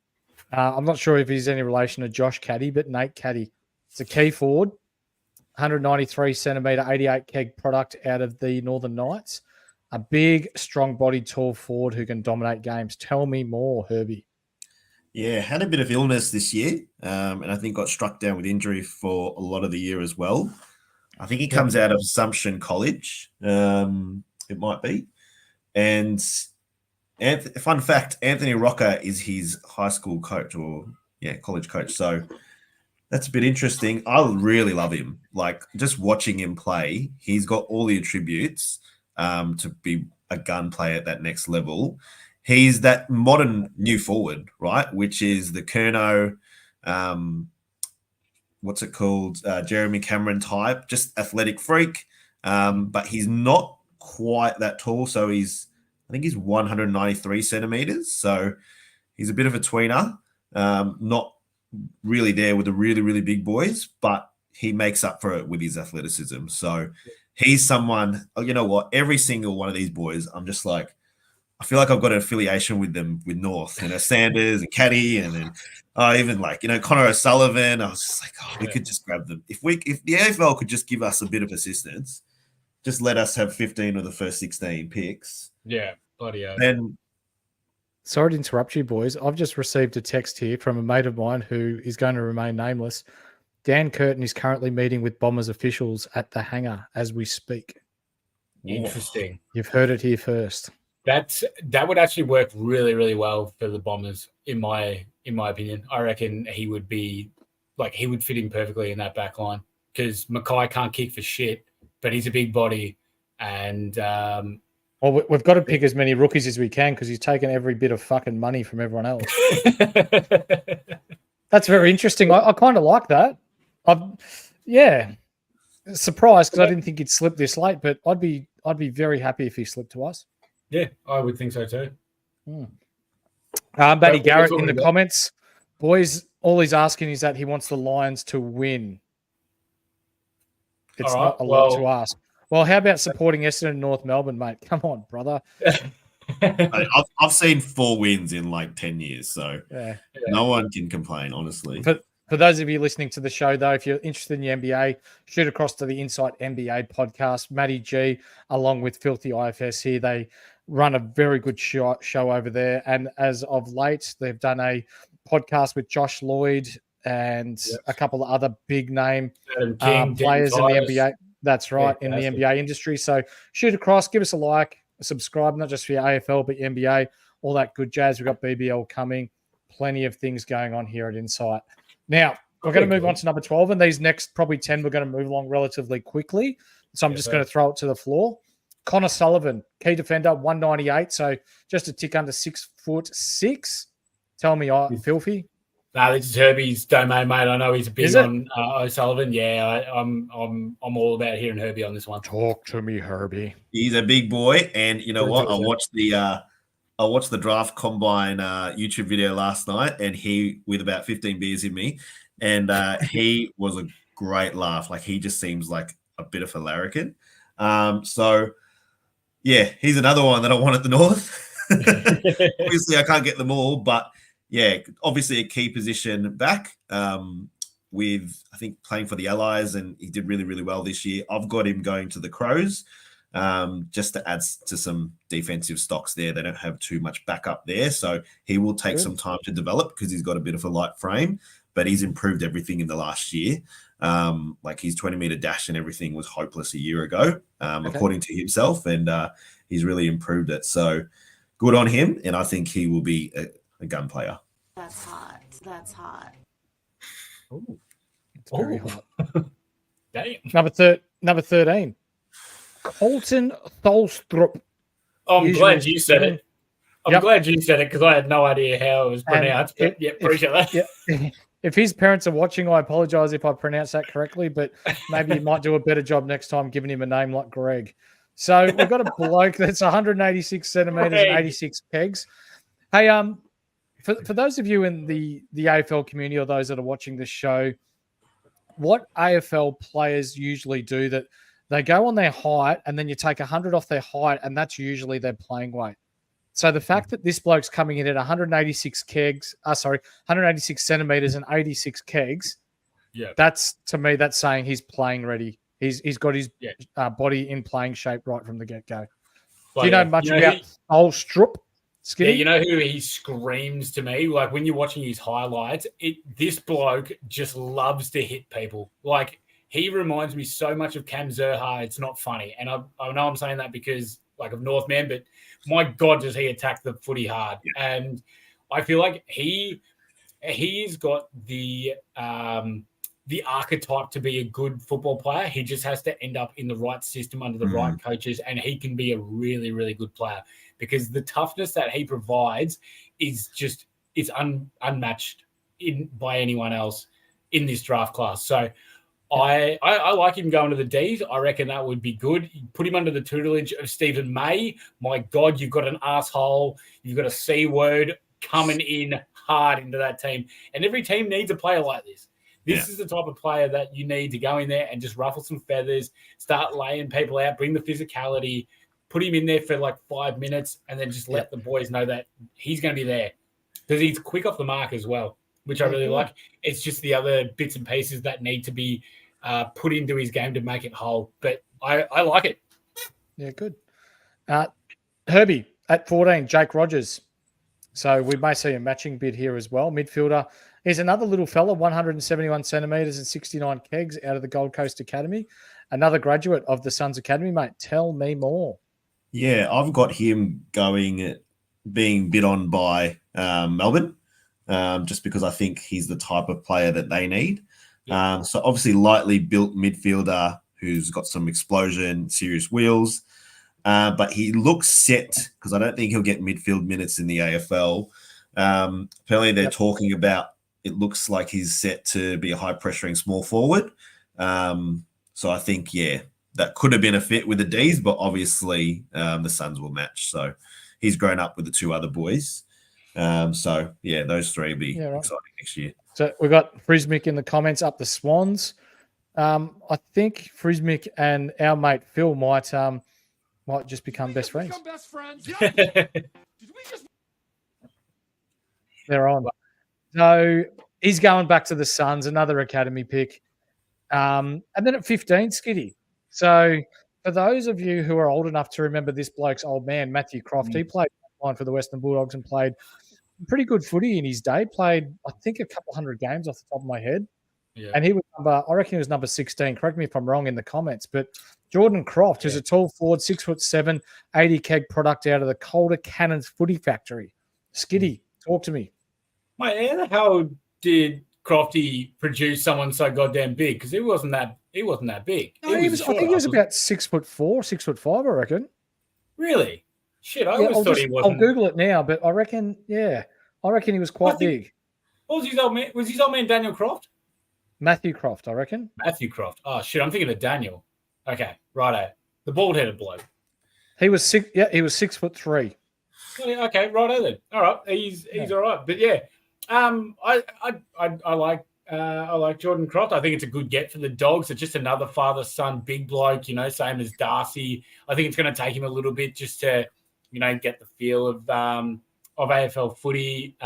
I'm not sure if he's any relation to Josh Caddy, but Nate Caddy. It's a key forward, 193 centimetre, 88 keg product out of the Northern Knights. A big, strong-bodied, tall forward who can dominate games. Tell me more, Herbie. Yeah, had a bit of illness this year, and I think got struck down with injury for a lot of the year as well. I think he comes out of Assumption College, it might be. And fun fact, Anthony Rocker is his high school coach college coach. So that's a bit interesting. I really love him. Like, just watching him play, he's got all the attributes to be a gun player at that next level. He's that modern new forward, right? Which is the Kerno, what's it called? Jeremy Cameron type, just athletic freak. But he's not quite that tall. So I think he's 193 centimeters. So he's a bit of a tweener. Not really there with the really, really big boys, but he makes up for it with his athleticism. So he's someone, you know what? Every single one of these boys, I'm just like, I feel like I've got an affiliation with them, with North, Sanders and Caddy, and then even Connor O'Sullivan. I was just like, we could just grab them. If the AFL could just give us a bit of assistance, just let us have 15 of the first 16 picks. Yeah, bloody hell. Then, sorry to interrupt you, boys. I've just received a text here from a mate of mine who is going to remain nameless. Dan Curtin is currently meeting with Bombers officials at the hangar as we speak. Interesting. You've heard it here first. That would actually work really, really well for the Bombers, in my opinion. I reckon he would fit in perfectly in that back line, because Mackay can't kick for shit, but he's a big body, and well, we've got to pick as many rookies as we can because he's taken every bit of fucking money from everyone else. That's very interesting. I kind of like that. Surprised because I didn't think he'd slip this late, but I'd be very happy if he slipped to us. Yeah, I would think so too. Matty Garrett in the comments, boys, all he's asking is that he wants the Lions to win. It's not a lot to ask. Well, how about supporting Essendon and North Melbourne, mate? Come on, brother. I've seen 4 wins in like 10 years, so no one can complain, honestly. For those of you listening to the show, though, if you're interested in the NBA, shoot across to the Insight NBA podcast. Matty G, along with Filthy IFS here, they run a very good show over there. And as of late, they've done a podcast with Josh Lloyd and a couple of other big name players in the NBA. That's right, in the NBA industry. So shoot across, give us a like, subscribe, not just for your AFL, but your NBA, all that good jazz. We've got BBL coming. Plenty of things going on here at Insight. Now, we're going to move on to number 12, and these next probably 10 we're going to move along relatively quickly. So I'm just going to throw it to the floor. Connor Sullivan, key defender, 198, so just a tick under 6'6". Tell me, Filthy. No, this is Herbie's domain, mate. I know he's a big on O'Sullivan. Yeah, I'm all about hearing Herbie on this one. Talk to me, Herbie. He's a big boy, and you know what? I watched the draft combine YouTube video last night, and he, with about 15 beers in me, and he was a great laugh. Like, he just seems like a bit of a larrikin. So yeah, he's another one that I want at the North. Obviously, I can't get them all, but yeah, obviously a key position back with, I think, playing for the Allies, and he did really, really well this year. I've got him going to the Crows just to add to some defensive stocks there. They don't have too much backup there, so he will take some time to develop because he's got a bit of a light frame, but he's improved everything in the last year. Like, his 20-meter dash and everything was hopeless a year ago, according to himself, and he's really improved it. So good on him, and I think he will be a gun player. That's hot. That's hot. Ooh, it's very hot. Damn. Number 13, Colton Tholstrup. I'm glad you said it. I'm glad you said it because I had no idea how it was pronounced. But appreciate that. If his parents are watching, I apologize if I pronounce that correctly, but maybe you might do a better job next time giving him a name like Greg. So we've got a bloke that's 186 centimeters and 86 pegs. Hey, for those of you in the AFL community or those that are watching this show, what AFL players usually do, that they go on their height and then you take 100 off their height, and that's usually their playing weight. So the fact that this bloke's coming in at 186 centimeters and 86 kegs, that's, to me, that's saying he's playing ready. He's got his body in playing shape right from the get-go. Do you know much about Tholstrup? Skinny? Yeah, you know who he screams to me? Like when you're watching his highlights, this bloke just loves to hit people. Like he reminds me so much of Cam Zerha. It's not funny. And I know I'm saying that because like of North Man, but my God, does he attack the footy hard. Yeah. And I feel like he's got the archetype to be a good football player. He just has to end up in the right system under the right coaches, and he can be a really, really good player because the toughness that he provides is unmatched by anyone else in this draft class. So I like him going to the Ds. I reckon that would be good. You put him under the tutelage of Stephen May. My God, you've got an asshole. You've got a C word coming in hard into that team. And every team needs a player like this. This is the type of player that you need to go in there and just ruffle some feathers, start laying people out, bring the physicality, put him in there for like 5 minutes, and then just let the boys know that he's going to be there because he's quick off the mark as well, which I really like. It's just the other bits and pieces that need to be put into his game to make it whole. But I like it. Yeah, good. Herbie at 14, Jake Rogers. So we may see a matching bid here as well. Midfielder. He's another little fella, 171 centimetres and 69 kegs out of the Gold Coast Academy. Another graduate of the Suns Academy, mate. Tell me more. Yeah, I've got him being bid on by Melbourne, just because I think he's the type of player that they need. Yeah. So obviously lightly built midfielder who's got some explosion, serious wheels, but he looks set because I don't think he'll get midfield minutes in the AFL. Apparently they're talking about it looks like he's set to be a high-pressuring small forward. So I think, that could have been a fit with the Ds, but obviously the Suns will match. So he's grown up with the two other boys. Those three will be exciting next year. So we've got Frismic in the comments up the Swans. I think Frismic and our mate Phil might just become best friends. They're on. So he's going back to the Suns, another academy pick. And then at 15, Skiddy. So for those of you who are old enough to remember this bloke's old man, Matthew Croft, he played line for the Western Bulldogs and played pretty good footy in his day. Played, I think, a couple hundred games off the top of my head. Yeah. And he was I reckon he was number 16. Correct me if I'm wrong in the comments. But Jordan Croft is a tall forward, 6'7", 80 keg product out of the Calder Cannons Footy Factory. Skiddy, talk to me. Mate, how the hell did Crofty produce someone so goddamn big? Because he wasn't that big. No, I think he was about 6'4", 6'5", I reckon. Really? Shit, I always thought he wasn't. I'll Google it now, but I reckon he was quite big. What was his old man? Was his old man Daniel Croft? Matthew Croft, I reckon. Matthew Croft. Oh shit, I'm thinking of Daniel. Okay, righto. The bald-headed bloke. He was 6'3". Okay, righto then. All right, he's all right. But yeah, I like Jordan Croft. I think it's a good get for the Dogs. It's just another father-son big bloke, same as Darcy. I think it's going to take him a little bit just to, get the feel of AFL footy.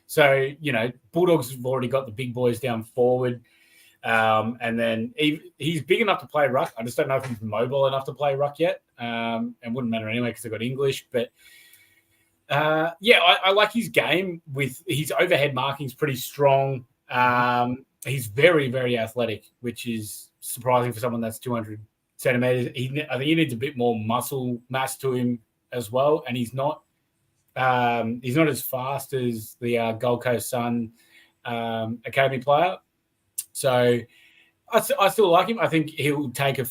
So, Bulldogs have already got the big boys down forward. And then he's big enough to play ruck. I just don't know if he's mobile enough to play ruck yet. And wouldn't matter anyway because they've got English. But I like his game. With his overhead marking is pretty strong. He's very, very athletic, which is surprising for someone that's 200 centimeters. I think he needs a bit more muscle mass to him as well. And he's not as fast as the Gold Coast Sun academy player. So I still like him. I think he'll take a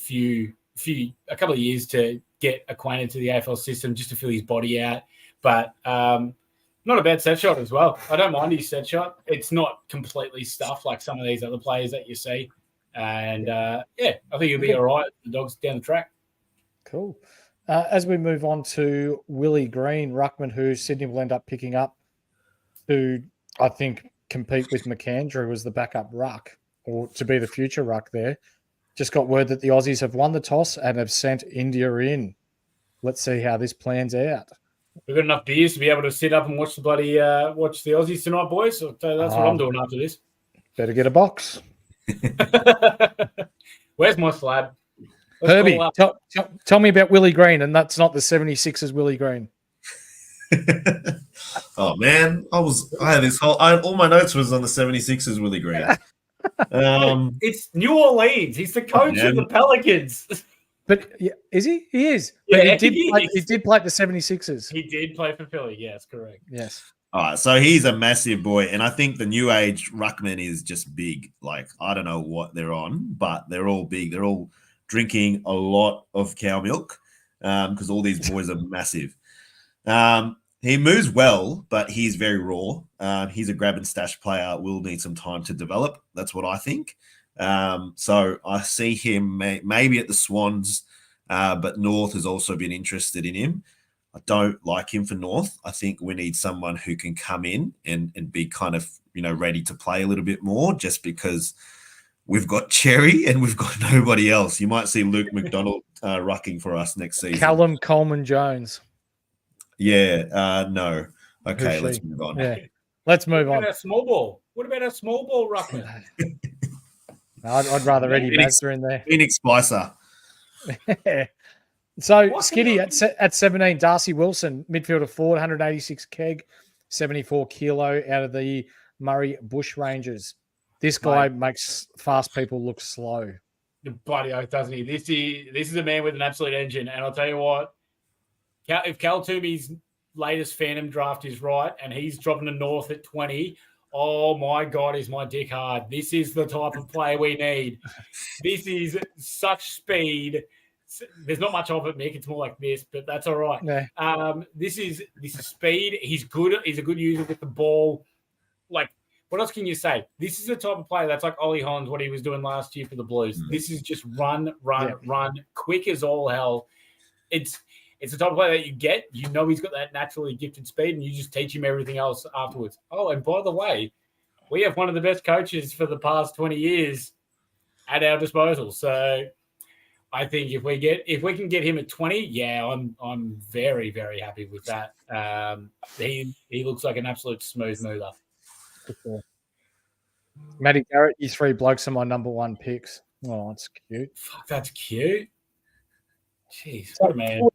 couple of years to get acquainted to the AFL system just to fill his body out. But not a bad set shot as well. I don't mind his set shot. It's not completely stuffed like some of these other players that you see. And, I think he'll be all right. The Dogs down the track. Cool. As we move on to Willie Green, ruckman, who Sydney will end up picking up to, I think, compete with McAndrew as the backup ruck or to be the future ruck there. Just got word that the Aussies have won the toss and have sent India in. Let's see how this plans out. We've got enough beers to be able to sit up and watch the Aussies tonight, boys. So that's what I'm doing after this. Better get a box. Where's my slab? Herbie, tell me about Willie Green, and that's not the 76ers Willie Green. Oh man, I had this all my notes was on the 76ers, Willie Green. It's New Orleans. He's the coach of the Pelicans. But is he? He is. Yeah, but he did play at the 76ers. He did play for Philly. Yes, correct. Yes. All right, so he's a massive boy, and I think the new age ruckman is just big. Like, I don't know what they're on, but they're all big. They're all drinking a lot of cow milk because all these boys are massive. He moves well, but he's very raw. He's a grab and stash player. Will need some time to develop. That's what I think. So I see him maybe at the Swans, but North has also been interested in him. I don't like him for North. I think we need someone who can come in and be kind of, ready to play a little bit more just because we've got Cherry and we've got nobody else. You might see Luke McDonald rucking for us next season. Callum Coleman-Jones. Yeah, no. Okay, let's move on. Yeah. Let's move on. What about a small ball ruckman? I'd rather Eddie Mazda in there. Phoenix Spicer. So, Skitty at 17, Darcy Wilson, midfielder forward, 186 keg, 74 kilo out of the Murray Bush Rangers. This guy makes fast people look slow. Bloody oath, doesn't he? This is a man with an absolute engine. And I'll tell you what, if Cal Toomey's latest Phantom draft is right and he's dropping the North at 20, oh my God, is my dick hard. This is the type of player we need. This is such speed. There's not much of it, Mick. It's more like this, but that's all right. Yeah. This is speed. He's good. He's a good user with the ball. Like, what else can you say? This is the type of player that's like Ollie Hollands, what he was doing last year for the Blues. This is just run, quick as all hell. It's the type of player that you get. He's got that naturally gifted speed, and you just teach him everything else afterwards. Oh, and by the way, we have one of the best coaches for the past 20 years at our disposal. So I think if we can get him at 20, yeah, I'm very, very happy with that. He looks like an absolute smooth mover. For sure. Matty Garrett, you three blokes are my number one picks. Oh, that's cute. Fuck, that's cute. Jeez, what a man.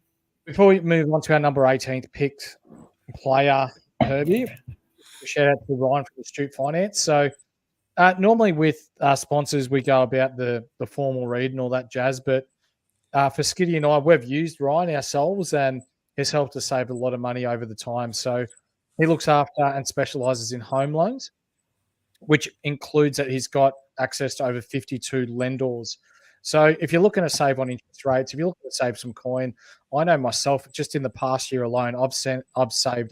Before we move on to our number 18th picked player, Herbie, shout out to Ryan from Astute Finance. So normally with sponsors, we go about the formal read and all that jazz. But for Skitty and I, we've used Ryan ourselves and has helped us save a lot of money over the time. So he looks after and specialises in home loans, which includes that he's got access to over 52 lenders. So if you're looking to save on interest rates, if you're looking to save some coin, I know myself, just in the past year alone, I've saved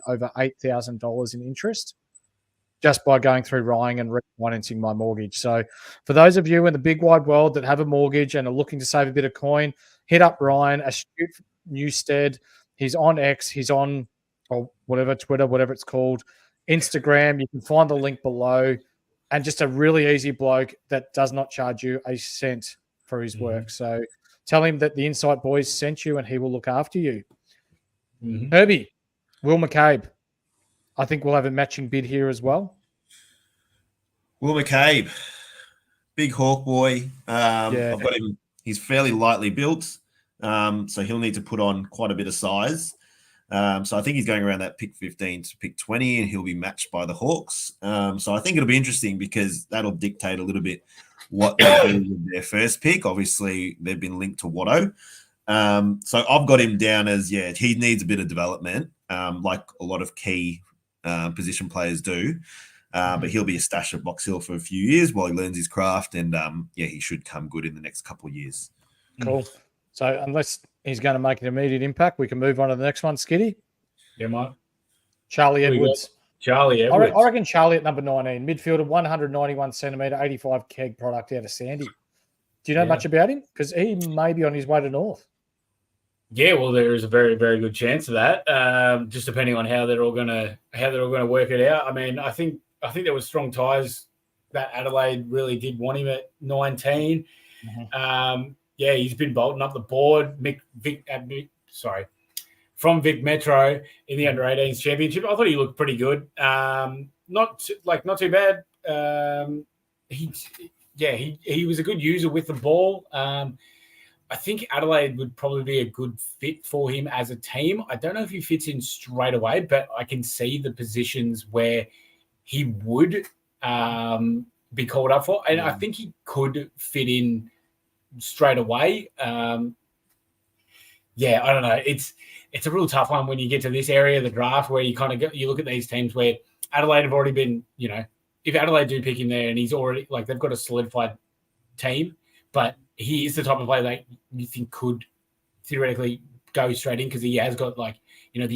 over $8,000 in interest just by going through ryanh and refinancing my mortgage. So for those of you in the big wide world that have a mortgage and are looking to save a bit of coin, hit up Ryan, Astute Newstead. He's on X, he's on or whatever, Twitter, whatever it's called, Instagram. You can find the link below. And just a really easy bloke that does not charge you a cent for his work. So tell him that the Insight Boys sent you and he will look after you. Herbie, Will McCabe. I think we'll have a matching bid here as well. Will McCabe, big hawk boy. I've got him. He's fairly lightly built, so he'll need to put on quite a bit of size. So I think he's going around that pick 15 to pick 20, and he'll be matched by the Hawks. So I think it'll be interesting because that'll dictate a little bit what they do with their first pick. Obviously, they've been linked to Watto. So I've got him down as, he needs a bit of development, like a lot of key position players do. But he'll be a stash at Box Hill for a few years while he learns his craft. And, he should come good in the next couple of years. Cool. So unless he's going to make an immediate impact, we can move on to the next one, Skitty. Yeah, mate. Charlie Edwards. Charlie Edwards. I reckon Charlie at number 19, midfielder, 191 centimetre, 85 keg product out of Sandy. Do you know much about him? Because he may be on his way to North. Yeah, well, there is a very, very good chance of that. Just depending on how they're all going to work it out. I mean, I think there was strong ties that Adelaide really did want him at 19. He's been bolting up the board. From Vic Metro in the under-18s championship. I thought he looked pretty good. Not too bad. He was a good user with the ball. I think Adelaide would probably be a good fit for him as a team. I don't know if he fits in straight away, but I can see the positions where he would be called up for. And I think he could fit in straight away. I don't know. It's a real tough one when you get to this area of the draft where you kind of you look at these teams where Adelaide have already been, if Adelaide do pick him there and he's already they've got a solidified team, but he is the type of player that you think could theoretically go straight in because he has got the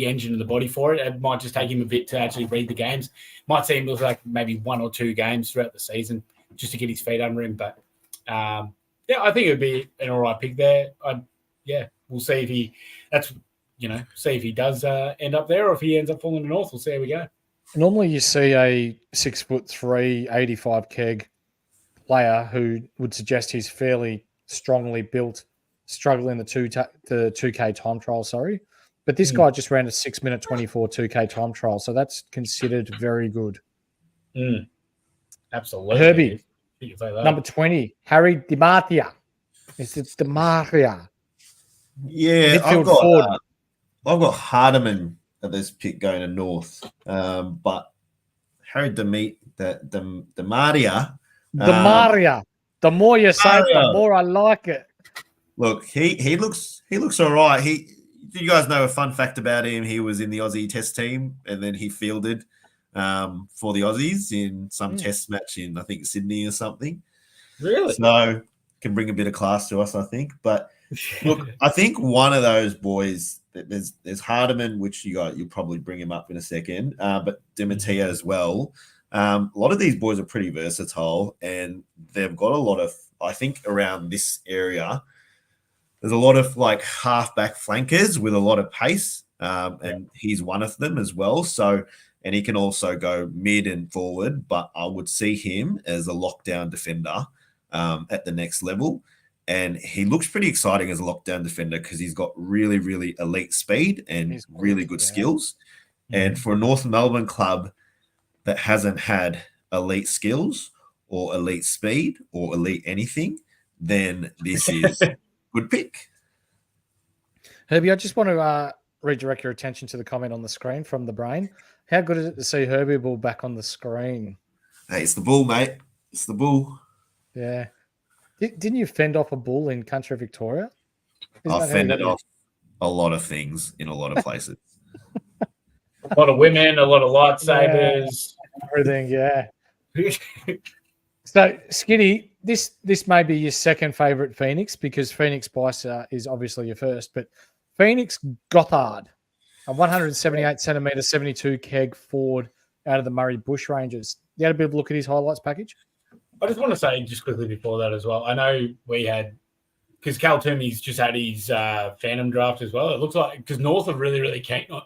engine and the body for it. It might just take him a bit to actually read the games. Might seem like maybe 1 or 2 games throughout the season just to get his feet under him. But I think it would be an all right pick there. We'll see if he does end up there or if he ends up falling to North. We'll see how we go. Normally you see a 6'3", 85 keg player who would suggest he's fairly strongly built, struggling the 2K time trial, But this guy just ran a 6-minute 24 2K time trial, so that's considered very good. Absolutely. Herbie, number 20, Harry DiMartia. It's DiMartia. Yeah, Midfield I've got Hardiman at this pick going to North, but Harry DiMartia. DiMartia. The more you say it, the more I like it. Look, he looks all right. You guys know a fun fact about him. He was in the Aussie Test team, and then he fielded for the Aussies in some Test match in I think Sydney or something. Really? So can bring a bit of class to us, I think. But look, I think one of those boys. There's Hardiman, which you'll probably bring him up in a second, but DiMartia as well. A lot of these boys are pretty versatile, and they've got a lot of. I think around this area. There's a lot of halfback flankers with a lot of pace, and he's one of them as well. So, and he can also go mid and forward, but I would see him as a lockdown defender at the next level. And he looks pretty exciting as a lockdown defender because he's got really, really elite speed and really good skills. And for a North Melbourne club that hasn't had elite skills or elite speed or elite anything, then this is... good pick. Herbie, I just want to redirect your attention to the comment on the screen from the brain. How good is it to see Herbie Bull back on the screen? Hey, it's the bull, mate. It's the bull. Yeah. Didn't you fend off a bull in country Victoria? I fended off a lot of things in a lot of places. A lot of women, a lot of lightsabers. Everything, yeah. So, Skitty, this may be your second favourite Phoenix because Phoenix Spicer is obviously your first, but Phoenix Gothard, a 178 centimetre, 72 keg forward out of the Murray Bush Rangers. You had a bit of a look at his highlights package? I just want to say just quickly before that as well, I know we had, because Cal Toomey's just had his Phantom draft as well. It looks like, because North are really, really keen on,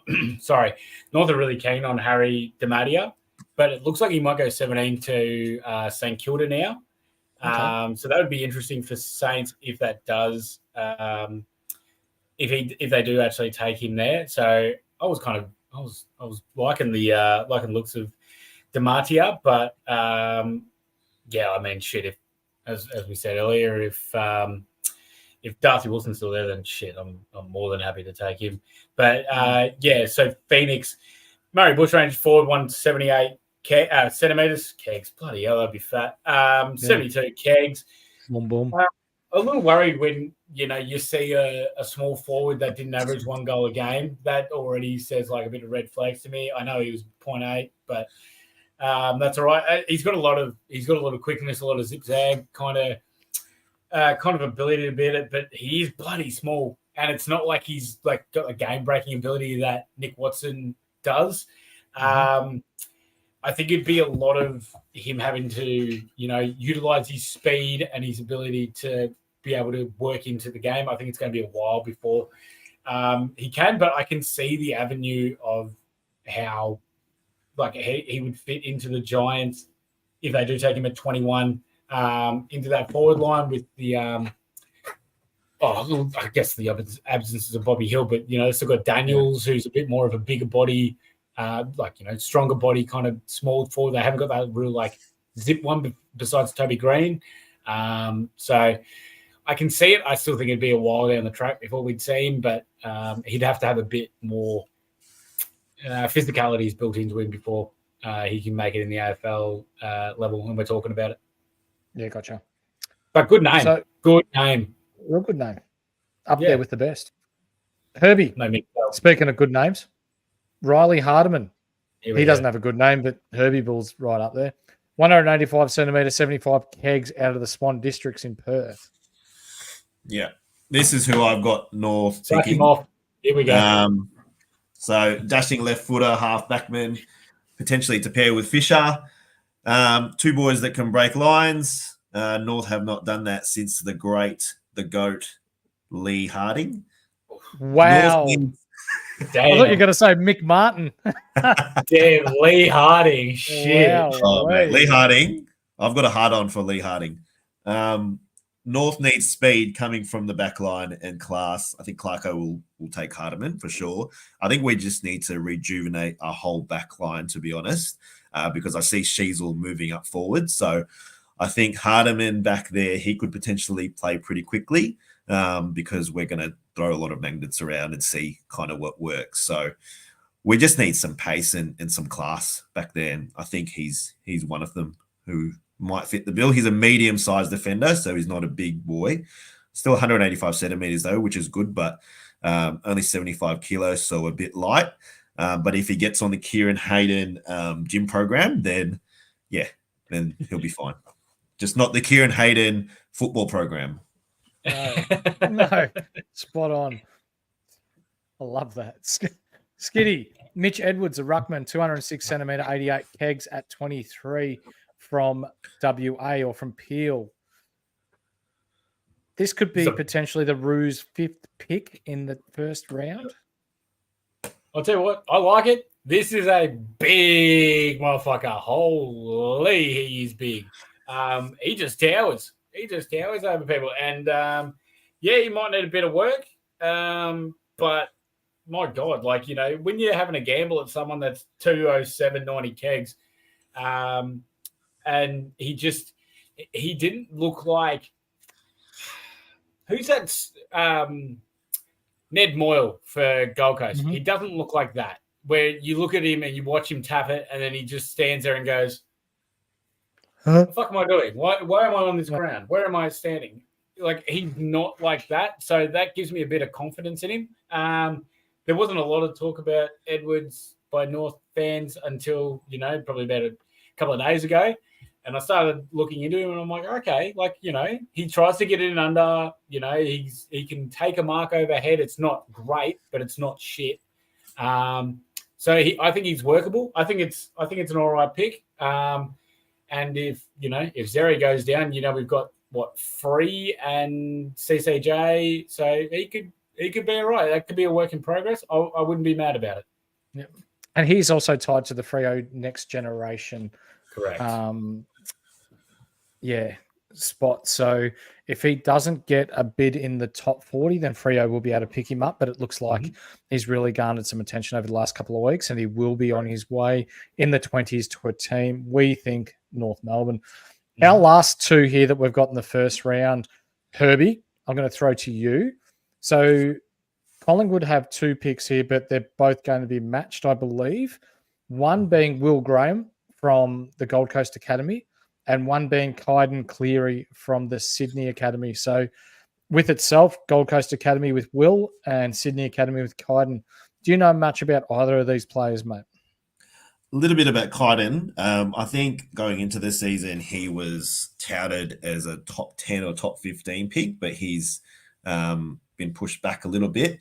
North are really keen on Harry DiMartia, but it looks like he might go 17 to St Kilda now. Okay. So that would be interesting for Saints if that does, if they do actually take him there. So I was liking the looks of DiMartia, but shit. If as we said earlier, if Darcy Wilson's still there, then shit, I'm more than happy to take him. But so Phoenix, Murray Bushrange forward 178 centimeters. Kegs, bloody hell, that'd be fat. 72 kegs. Boom, boom. A little worried when you see a small forward that didn't average 1 goal a game. That already says a bit of red flags to me. I know he was 0.8, but that's all right. He's got a lot of quickness, a lot of zigzag kind of ability to beat it, but he is bloody small, and it's not like he's got a game breaking ability that Nick Watson does. I think it'd be a lot of him having to, utilize his speed and his ability to be able to work into the game. I think it's going to be a while before he can, but I can see the avenue of how he would fit into the Giants if they do take him at 21 into that forward line with the I guess the absences of Bobby Hill, but still got Daniels, who's a bit more of a bigger body, stronger body, kind of small forward. They haven't got that real zip one besides Toby Green. So I can see it. I still think it'd be a while down the track before we'd see him, but he'd have to have a bit more physicalities built into him before he can make it in the AFL level when we're talking about it. Yeah, gotcha. But good name. So, good name. Real good name. Up there with the best. Herbie, speaking of good names, Riley Hardiman. He doesn't have a good name, but Herbie Bull's right up there. 185 centimetre, 75 kegs out of the Swan Districts in Perth. Yeah. This is who I've got North Suck picking. him off. Here we go. So dashing left footer, half backman, potentially to pair with Fisher. Two boys that can break lines. North have not done that since the GOAT, Lee Harding. Wow. I thought you were going to say Mick Martin. Damn, Lee Harding. Shit. Wow. Oh, man. Lee Harding. I've got a hard on for Lee Harding. North needs speed coming from the back line and class. I think Clarko will take Hardiman for sure. I think we just need to rejuvenate our whole back line, to be honest, because I see Sheasel moving up forward. So I think Hardiman back there, he could potentially play pretty quickly because we're going to throw a lot of magnets around and see kind of what works. So we just need some pace and some class back there. And I think he's one of them who might fit the bill. He's a medium-sized defender, so he's not a big boy. Still 185 centimeters, though, which is good, but only 75 kilos, so a bit light. But if he gets on the Kieran Hayden gym program, then he'll be fine. Just not the Kieran Hayden football program. No, spot on. I love that. Skitty, Mitch Edwards, a ruckman, 206 centimetre, 88 kegs at 23 from WA or from Peel. This could be potentially the Roos' 5th pick in the first round. I'll tell you what, I like it. This is a big motherfucker. Holy, he is big. He just towers. He just towers over people. And, he might need a bit of work. But, my God, when you're having a gamble at someone that's 207, 90 kegs, and he didn't look like – who's that? Ned Moyle for Gold Coast. Mm-hmm. He doesn't look like that, where you look at him and you watch him tap it and then he just stands there and goes, what the fuck am I doing? Why am I on this ground? Where am I standing? He's not like that. So that gives me a bit of confidence in him. There wasn't a lot of talk about Edwards by North fans until, probably about a couple of days ago. And I started looking into him and I'm like, okay, he tries to get in under, he can take a mark overhead. It's not great, but it's not shit. I think he's workable. I think it's an all right pick. And if Zeri goes down, we've got Free and CCJ. So he could be all right. That could be a work in progress. I wouldn't be mad about it. Yep. And he's also tied to the Freo next generation. Correct. Spot. So if he doesn't get a bid in the top 40, then Freo will be able to pick him up. But it looks like he's really garnered some attention over the last couple of weeks, and he will be on his way in the 20s to a team. We think North Melbourne. Our last two here that we've got in the first round, Herbie, I'm going to throw to you. So Collingwood have two picks here, but they're both going to be matched, I believe. One being Will Graham from the Gold Coast Academy, and one being Kyden Cleary from the Sydney Academy. So with itself, Gold Coast Academy with Will and Sydney Academy with Kyden. Do you know much about either of these players, mate? A little bit about Kyden. I think going into the season, he was touted as a top 10 or top 15 pick, but he's been pushed back a little bit.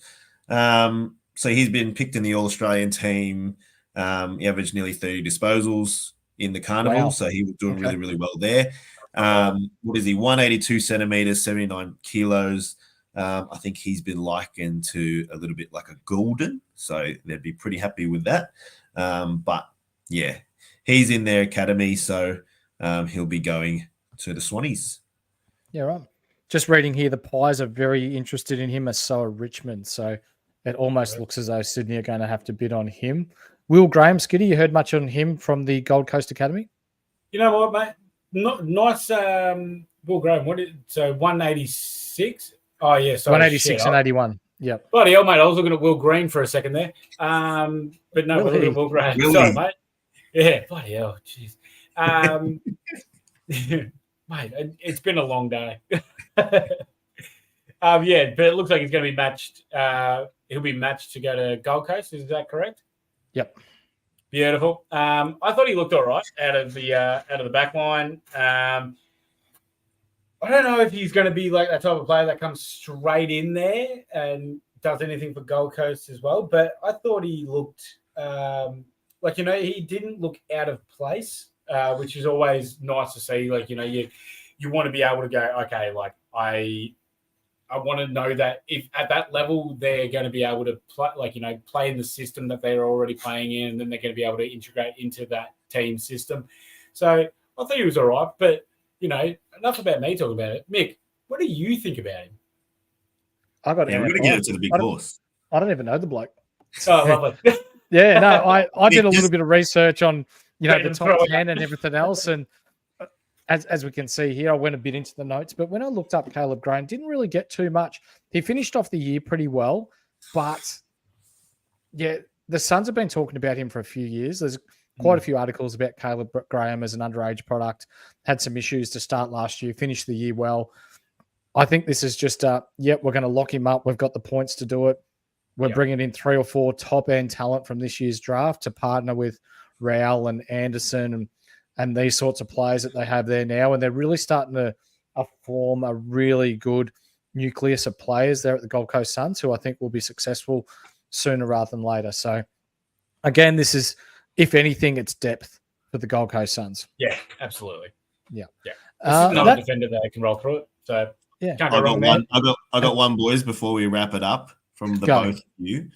So he's been picked in the All-Australian team. He averaged nearly 30 disposals in the carnival. Wow. So he was doing really, really well there. What is he? 182 centimeters, 79 kilos. I think he's been likened to a little bit like a Golden. So they'd be pretty happy with that. But yeah, he's in their academy. So he'll be going to the Swannies. Yeah, right. Just reading here, the Pies are very interested in him, as so are Richmond. So it almost looks as though Sydney are going to have to bid on him. Will Graham, Skitty, you heard much on him from the Gold Coast Academy? You know what, mate? Nice Will Graham. So 186 186. Oh, yeah. Sorry, 186 shit. and 81. Yep. Bloody hell, mate. I was looking at Will Green for a second there. But no, we're looking at Will Green. Really? Sorry, mate. Yeah, bloody hell. Jeez. Mate, it's been a long day. Yeah, but it looks like he's going to be matched. He'll be matched to go to Gold Coast. Is that correct? Yep. Beautiful. I thought he looked all right out of the back line. I don't know if he's going to be like that type of player that comes straight in there and does anything for Gold Coast as well. But I thought he looked he didn't look out of place, which is always nice to see. Like, you want to be able to go, okay, like I want to know that if at that level they're going to be able to play in the system that they're already playing in, and then they're going to be able to integrate into that team system. So I thought he was all right, but enough about me talking about it. Mick, what do you think about him? We're going to get it to the big horse. I don't even know the bloke. Oh, lovely. Yeah, no, I did a little bit of research on the top 10 right. and everything else, and as we can see here, I went a bit into the notes, but when I looked up Caleb Graham, didn't really get too much. He finished off the year pretty well, but yeah, the Suns have been talking about him for a few years. There's quite a few articles about Caleb Graham as an underage product, had some issues to start last year, finished the year well. I think this is just, we're going to lock him up. We've got the points to do it. We're bringing in 3 or 4 top-end talent from this year's draft to partner with Rowell and Anderson and these sorts of players that they have there now. And they're really starting to form a really good nucleus of players there at the Gold Coast Suns who I think will be successful sooner rather than later. So, again, this is, if anything, it's depth for the Gold Coast Suns. Yeah, absolutely. Yeah. This is another defender that can roll through it. So, I got one, boys, before we wrap it up from the both of you.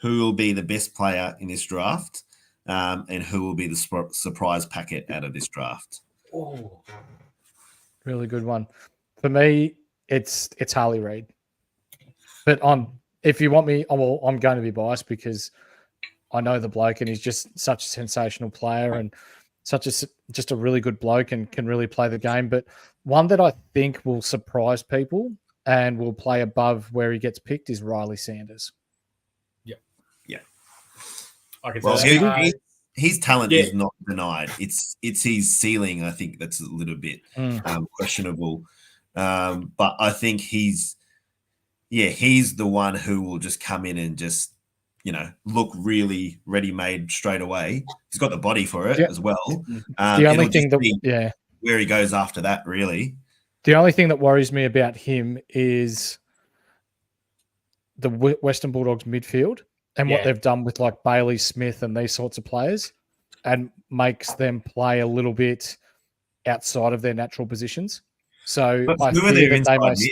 Who will be the best player in this draft? And who will be the surprise packet out of this draft? Oh, really good one. For me, it's Harley Reid. But if you want me, I'm going to be biased because I know the bloke and he's just such a sensational player and just a really good bloke and can really play the game. But one that I think will surprise people and will play above where he gets picked is Ryley Sanders. His talent is not denied. It's his ceiling, I think, that's a little bit questionable. But I think he's the one who will just come in and just, look really ready-made straight away. He's got the body for it as well. The only thing where he goes after that, really. The only thing that worries me about him is the Western Bulldogs midfield. And what they've done with like Bailey Smith and these sorts of players and makes them play a little bit outside of their natural positions. So I fear that they must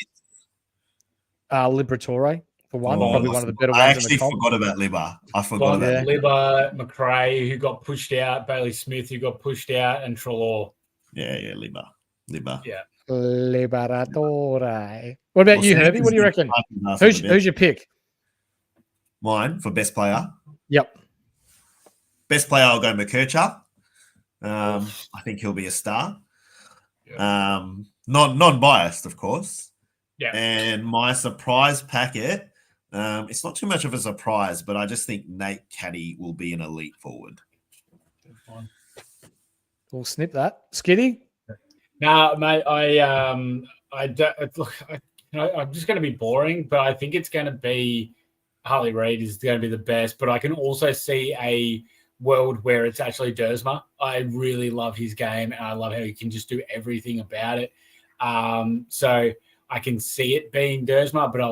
Liberatore for one, probably one of the better ones. I actually forgot about Libba. I forgot about Libba, McRae, who got pushed out, Bailey Smith, who got pushed out, and Trelaw. Yeah, Libba. Yeah. Liberatore. What about you, Herbie? What do you reckon? Who's your pick? Mine for best player. Yep. Best player, I'll go McKercher. I think he'll be a star. Yep. Non-biased, of course. Yeah. And my surprise packet, it's not too much of a surprise, but I just think Nate Caddy will be an elite forward. We'll snip that. Skiddy? No, mate, I'm just going to be boring, but I think it's going to be Harley Reid is going to be the best, but I can also see a world where it's actually Dersma. I really love his game, and I love how he can just do everything about it. So I can see it being Dersma, but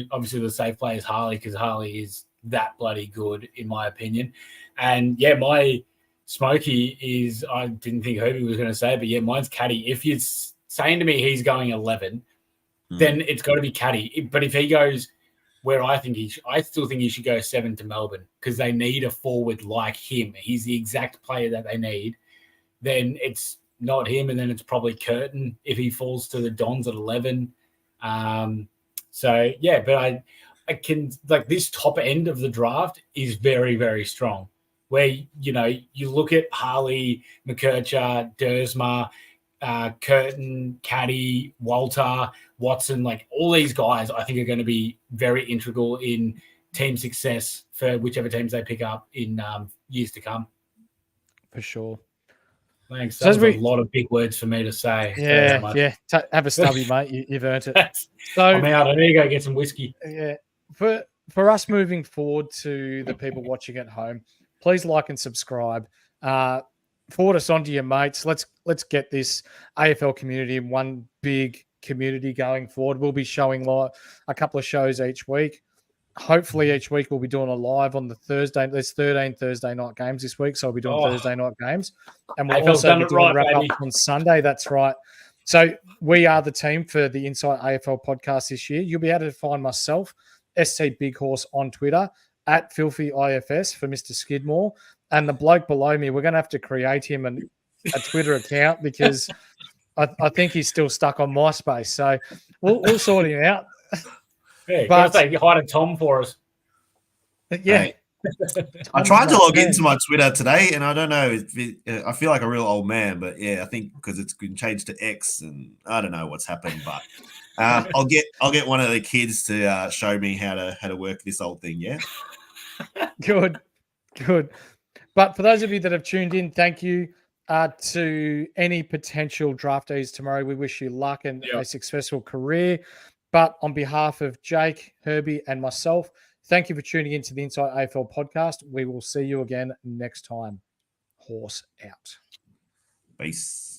obviously the safe play is Harley because Harley is that bloody good, in my opinion. And my Smokey is, I didn't think Herbie was going to say it, but mine's Caddy. If you're saying to me he's going 11, then it's got to be Caddy. But if he goes where I still think he should go 7 to Melbourne because they need a forward like him. He's the exact player that they need. Then it's not him, and then it's probably Curtin if he falls to the Dons at 11. But I can this top end of the draft is very, very strong. Where you look at Harley, McKercher, Dersma, Curtin, Caddy, Walter, Watson, like all these guys, I think are going to be very integral in team success for whichever teams they pick up in years to come. For sure. Thanks. So That as was we- a lot of big words for me to say. Yeah. Have a stubby, mate. You've earned it. So I'm out. I need to go get some whiskey. yeah, for us moving forward to the people watching at home, please like and subscribe. Forward us onto your mates. Let's get this AFL community in one big community going forward. We'll be showing a couple of shows each week. Hopefully each week we'll be doing a live on the Thursday. There's 13 Thursday night games this week, so we'll be doing Thursday night games. And we'll AFL's also done be it doing right, wrap baby. up on Sunday. That's right. So we are the team for the Inside AFL podcast this year. You'll be able to find myself, ST Big Horse on Twitter, at Filthy IFS for Mr. Skidmore. And the bloke below me, we're going to have to create him a Twitter account because I think he's still stuck on MySpace. So we'll sort him out. Yeah, But- say hi to Tom for us. Yeah. Hey, I tried to log into my Twitter today, and I don't know. I feel like a real old man, but yeah, I think because it's been changed to X, and I don't know what's happened. But I'll get one of the kids to show me how to work this old thing. Yeah. Good. But for those of you that have tuned in, thank you to any potential draftees tomorrow. We wish you luck and a successful career. But on behalf of Jake, Herbie, and myself, thank you for tuning in to the Inside AFL podcast. We will see you again next time. Horse out. Peace.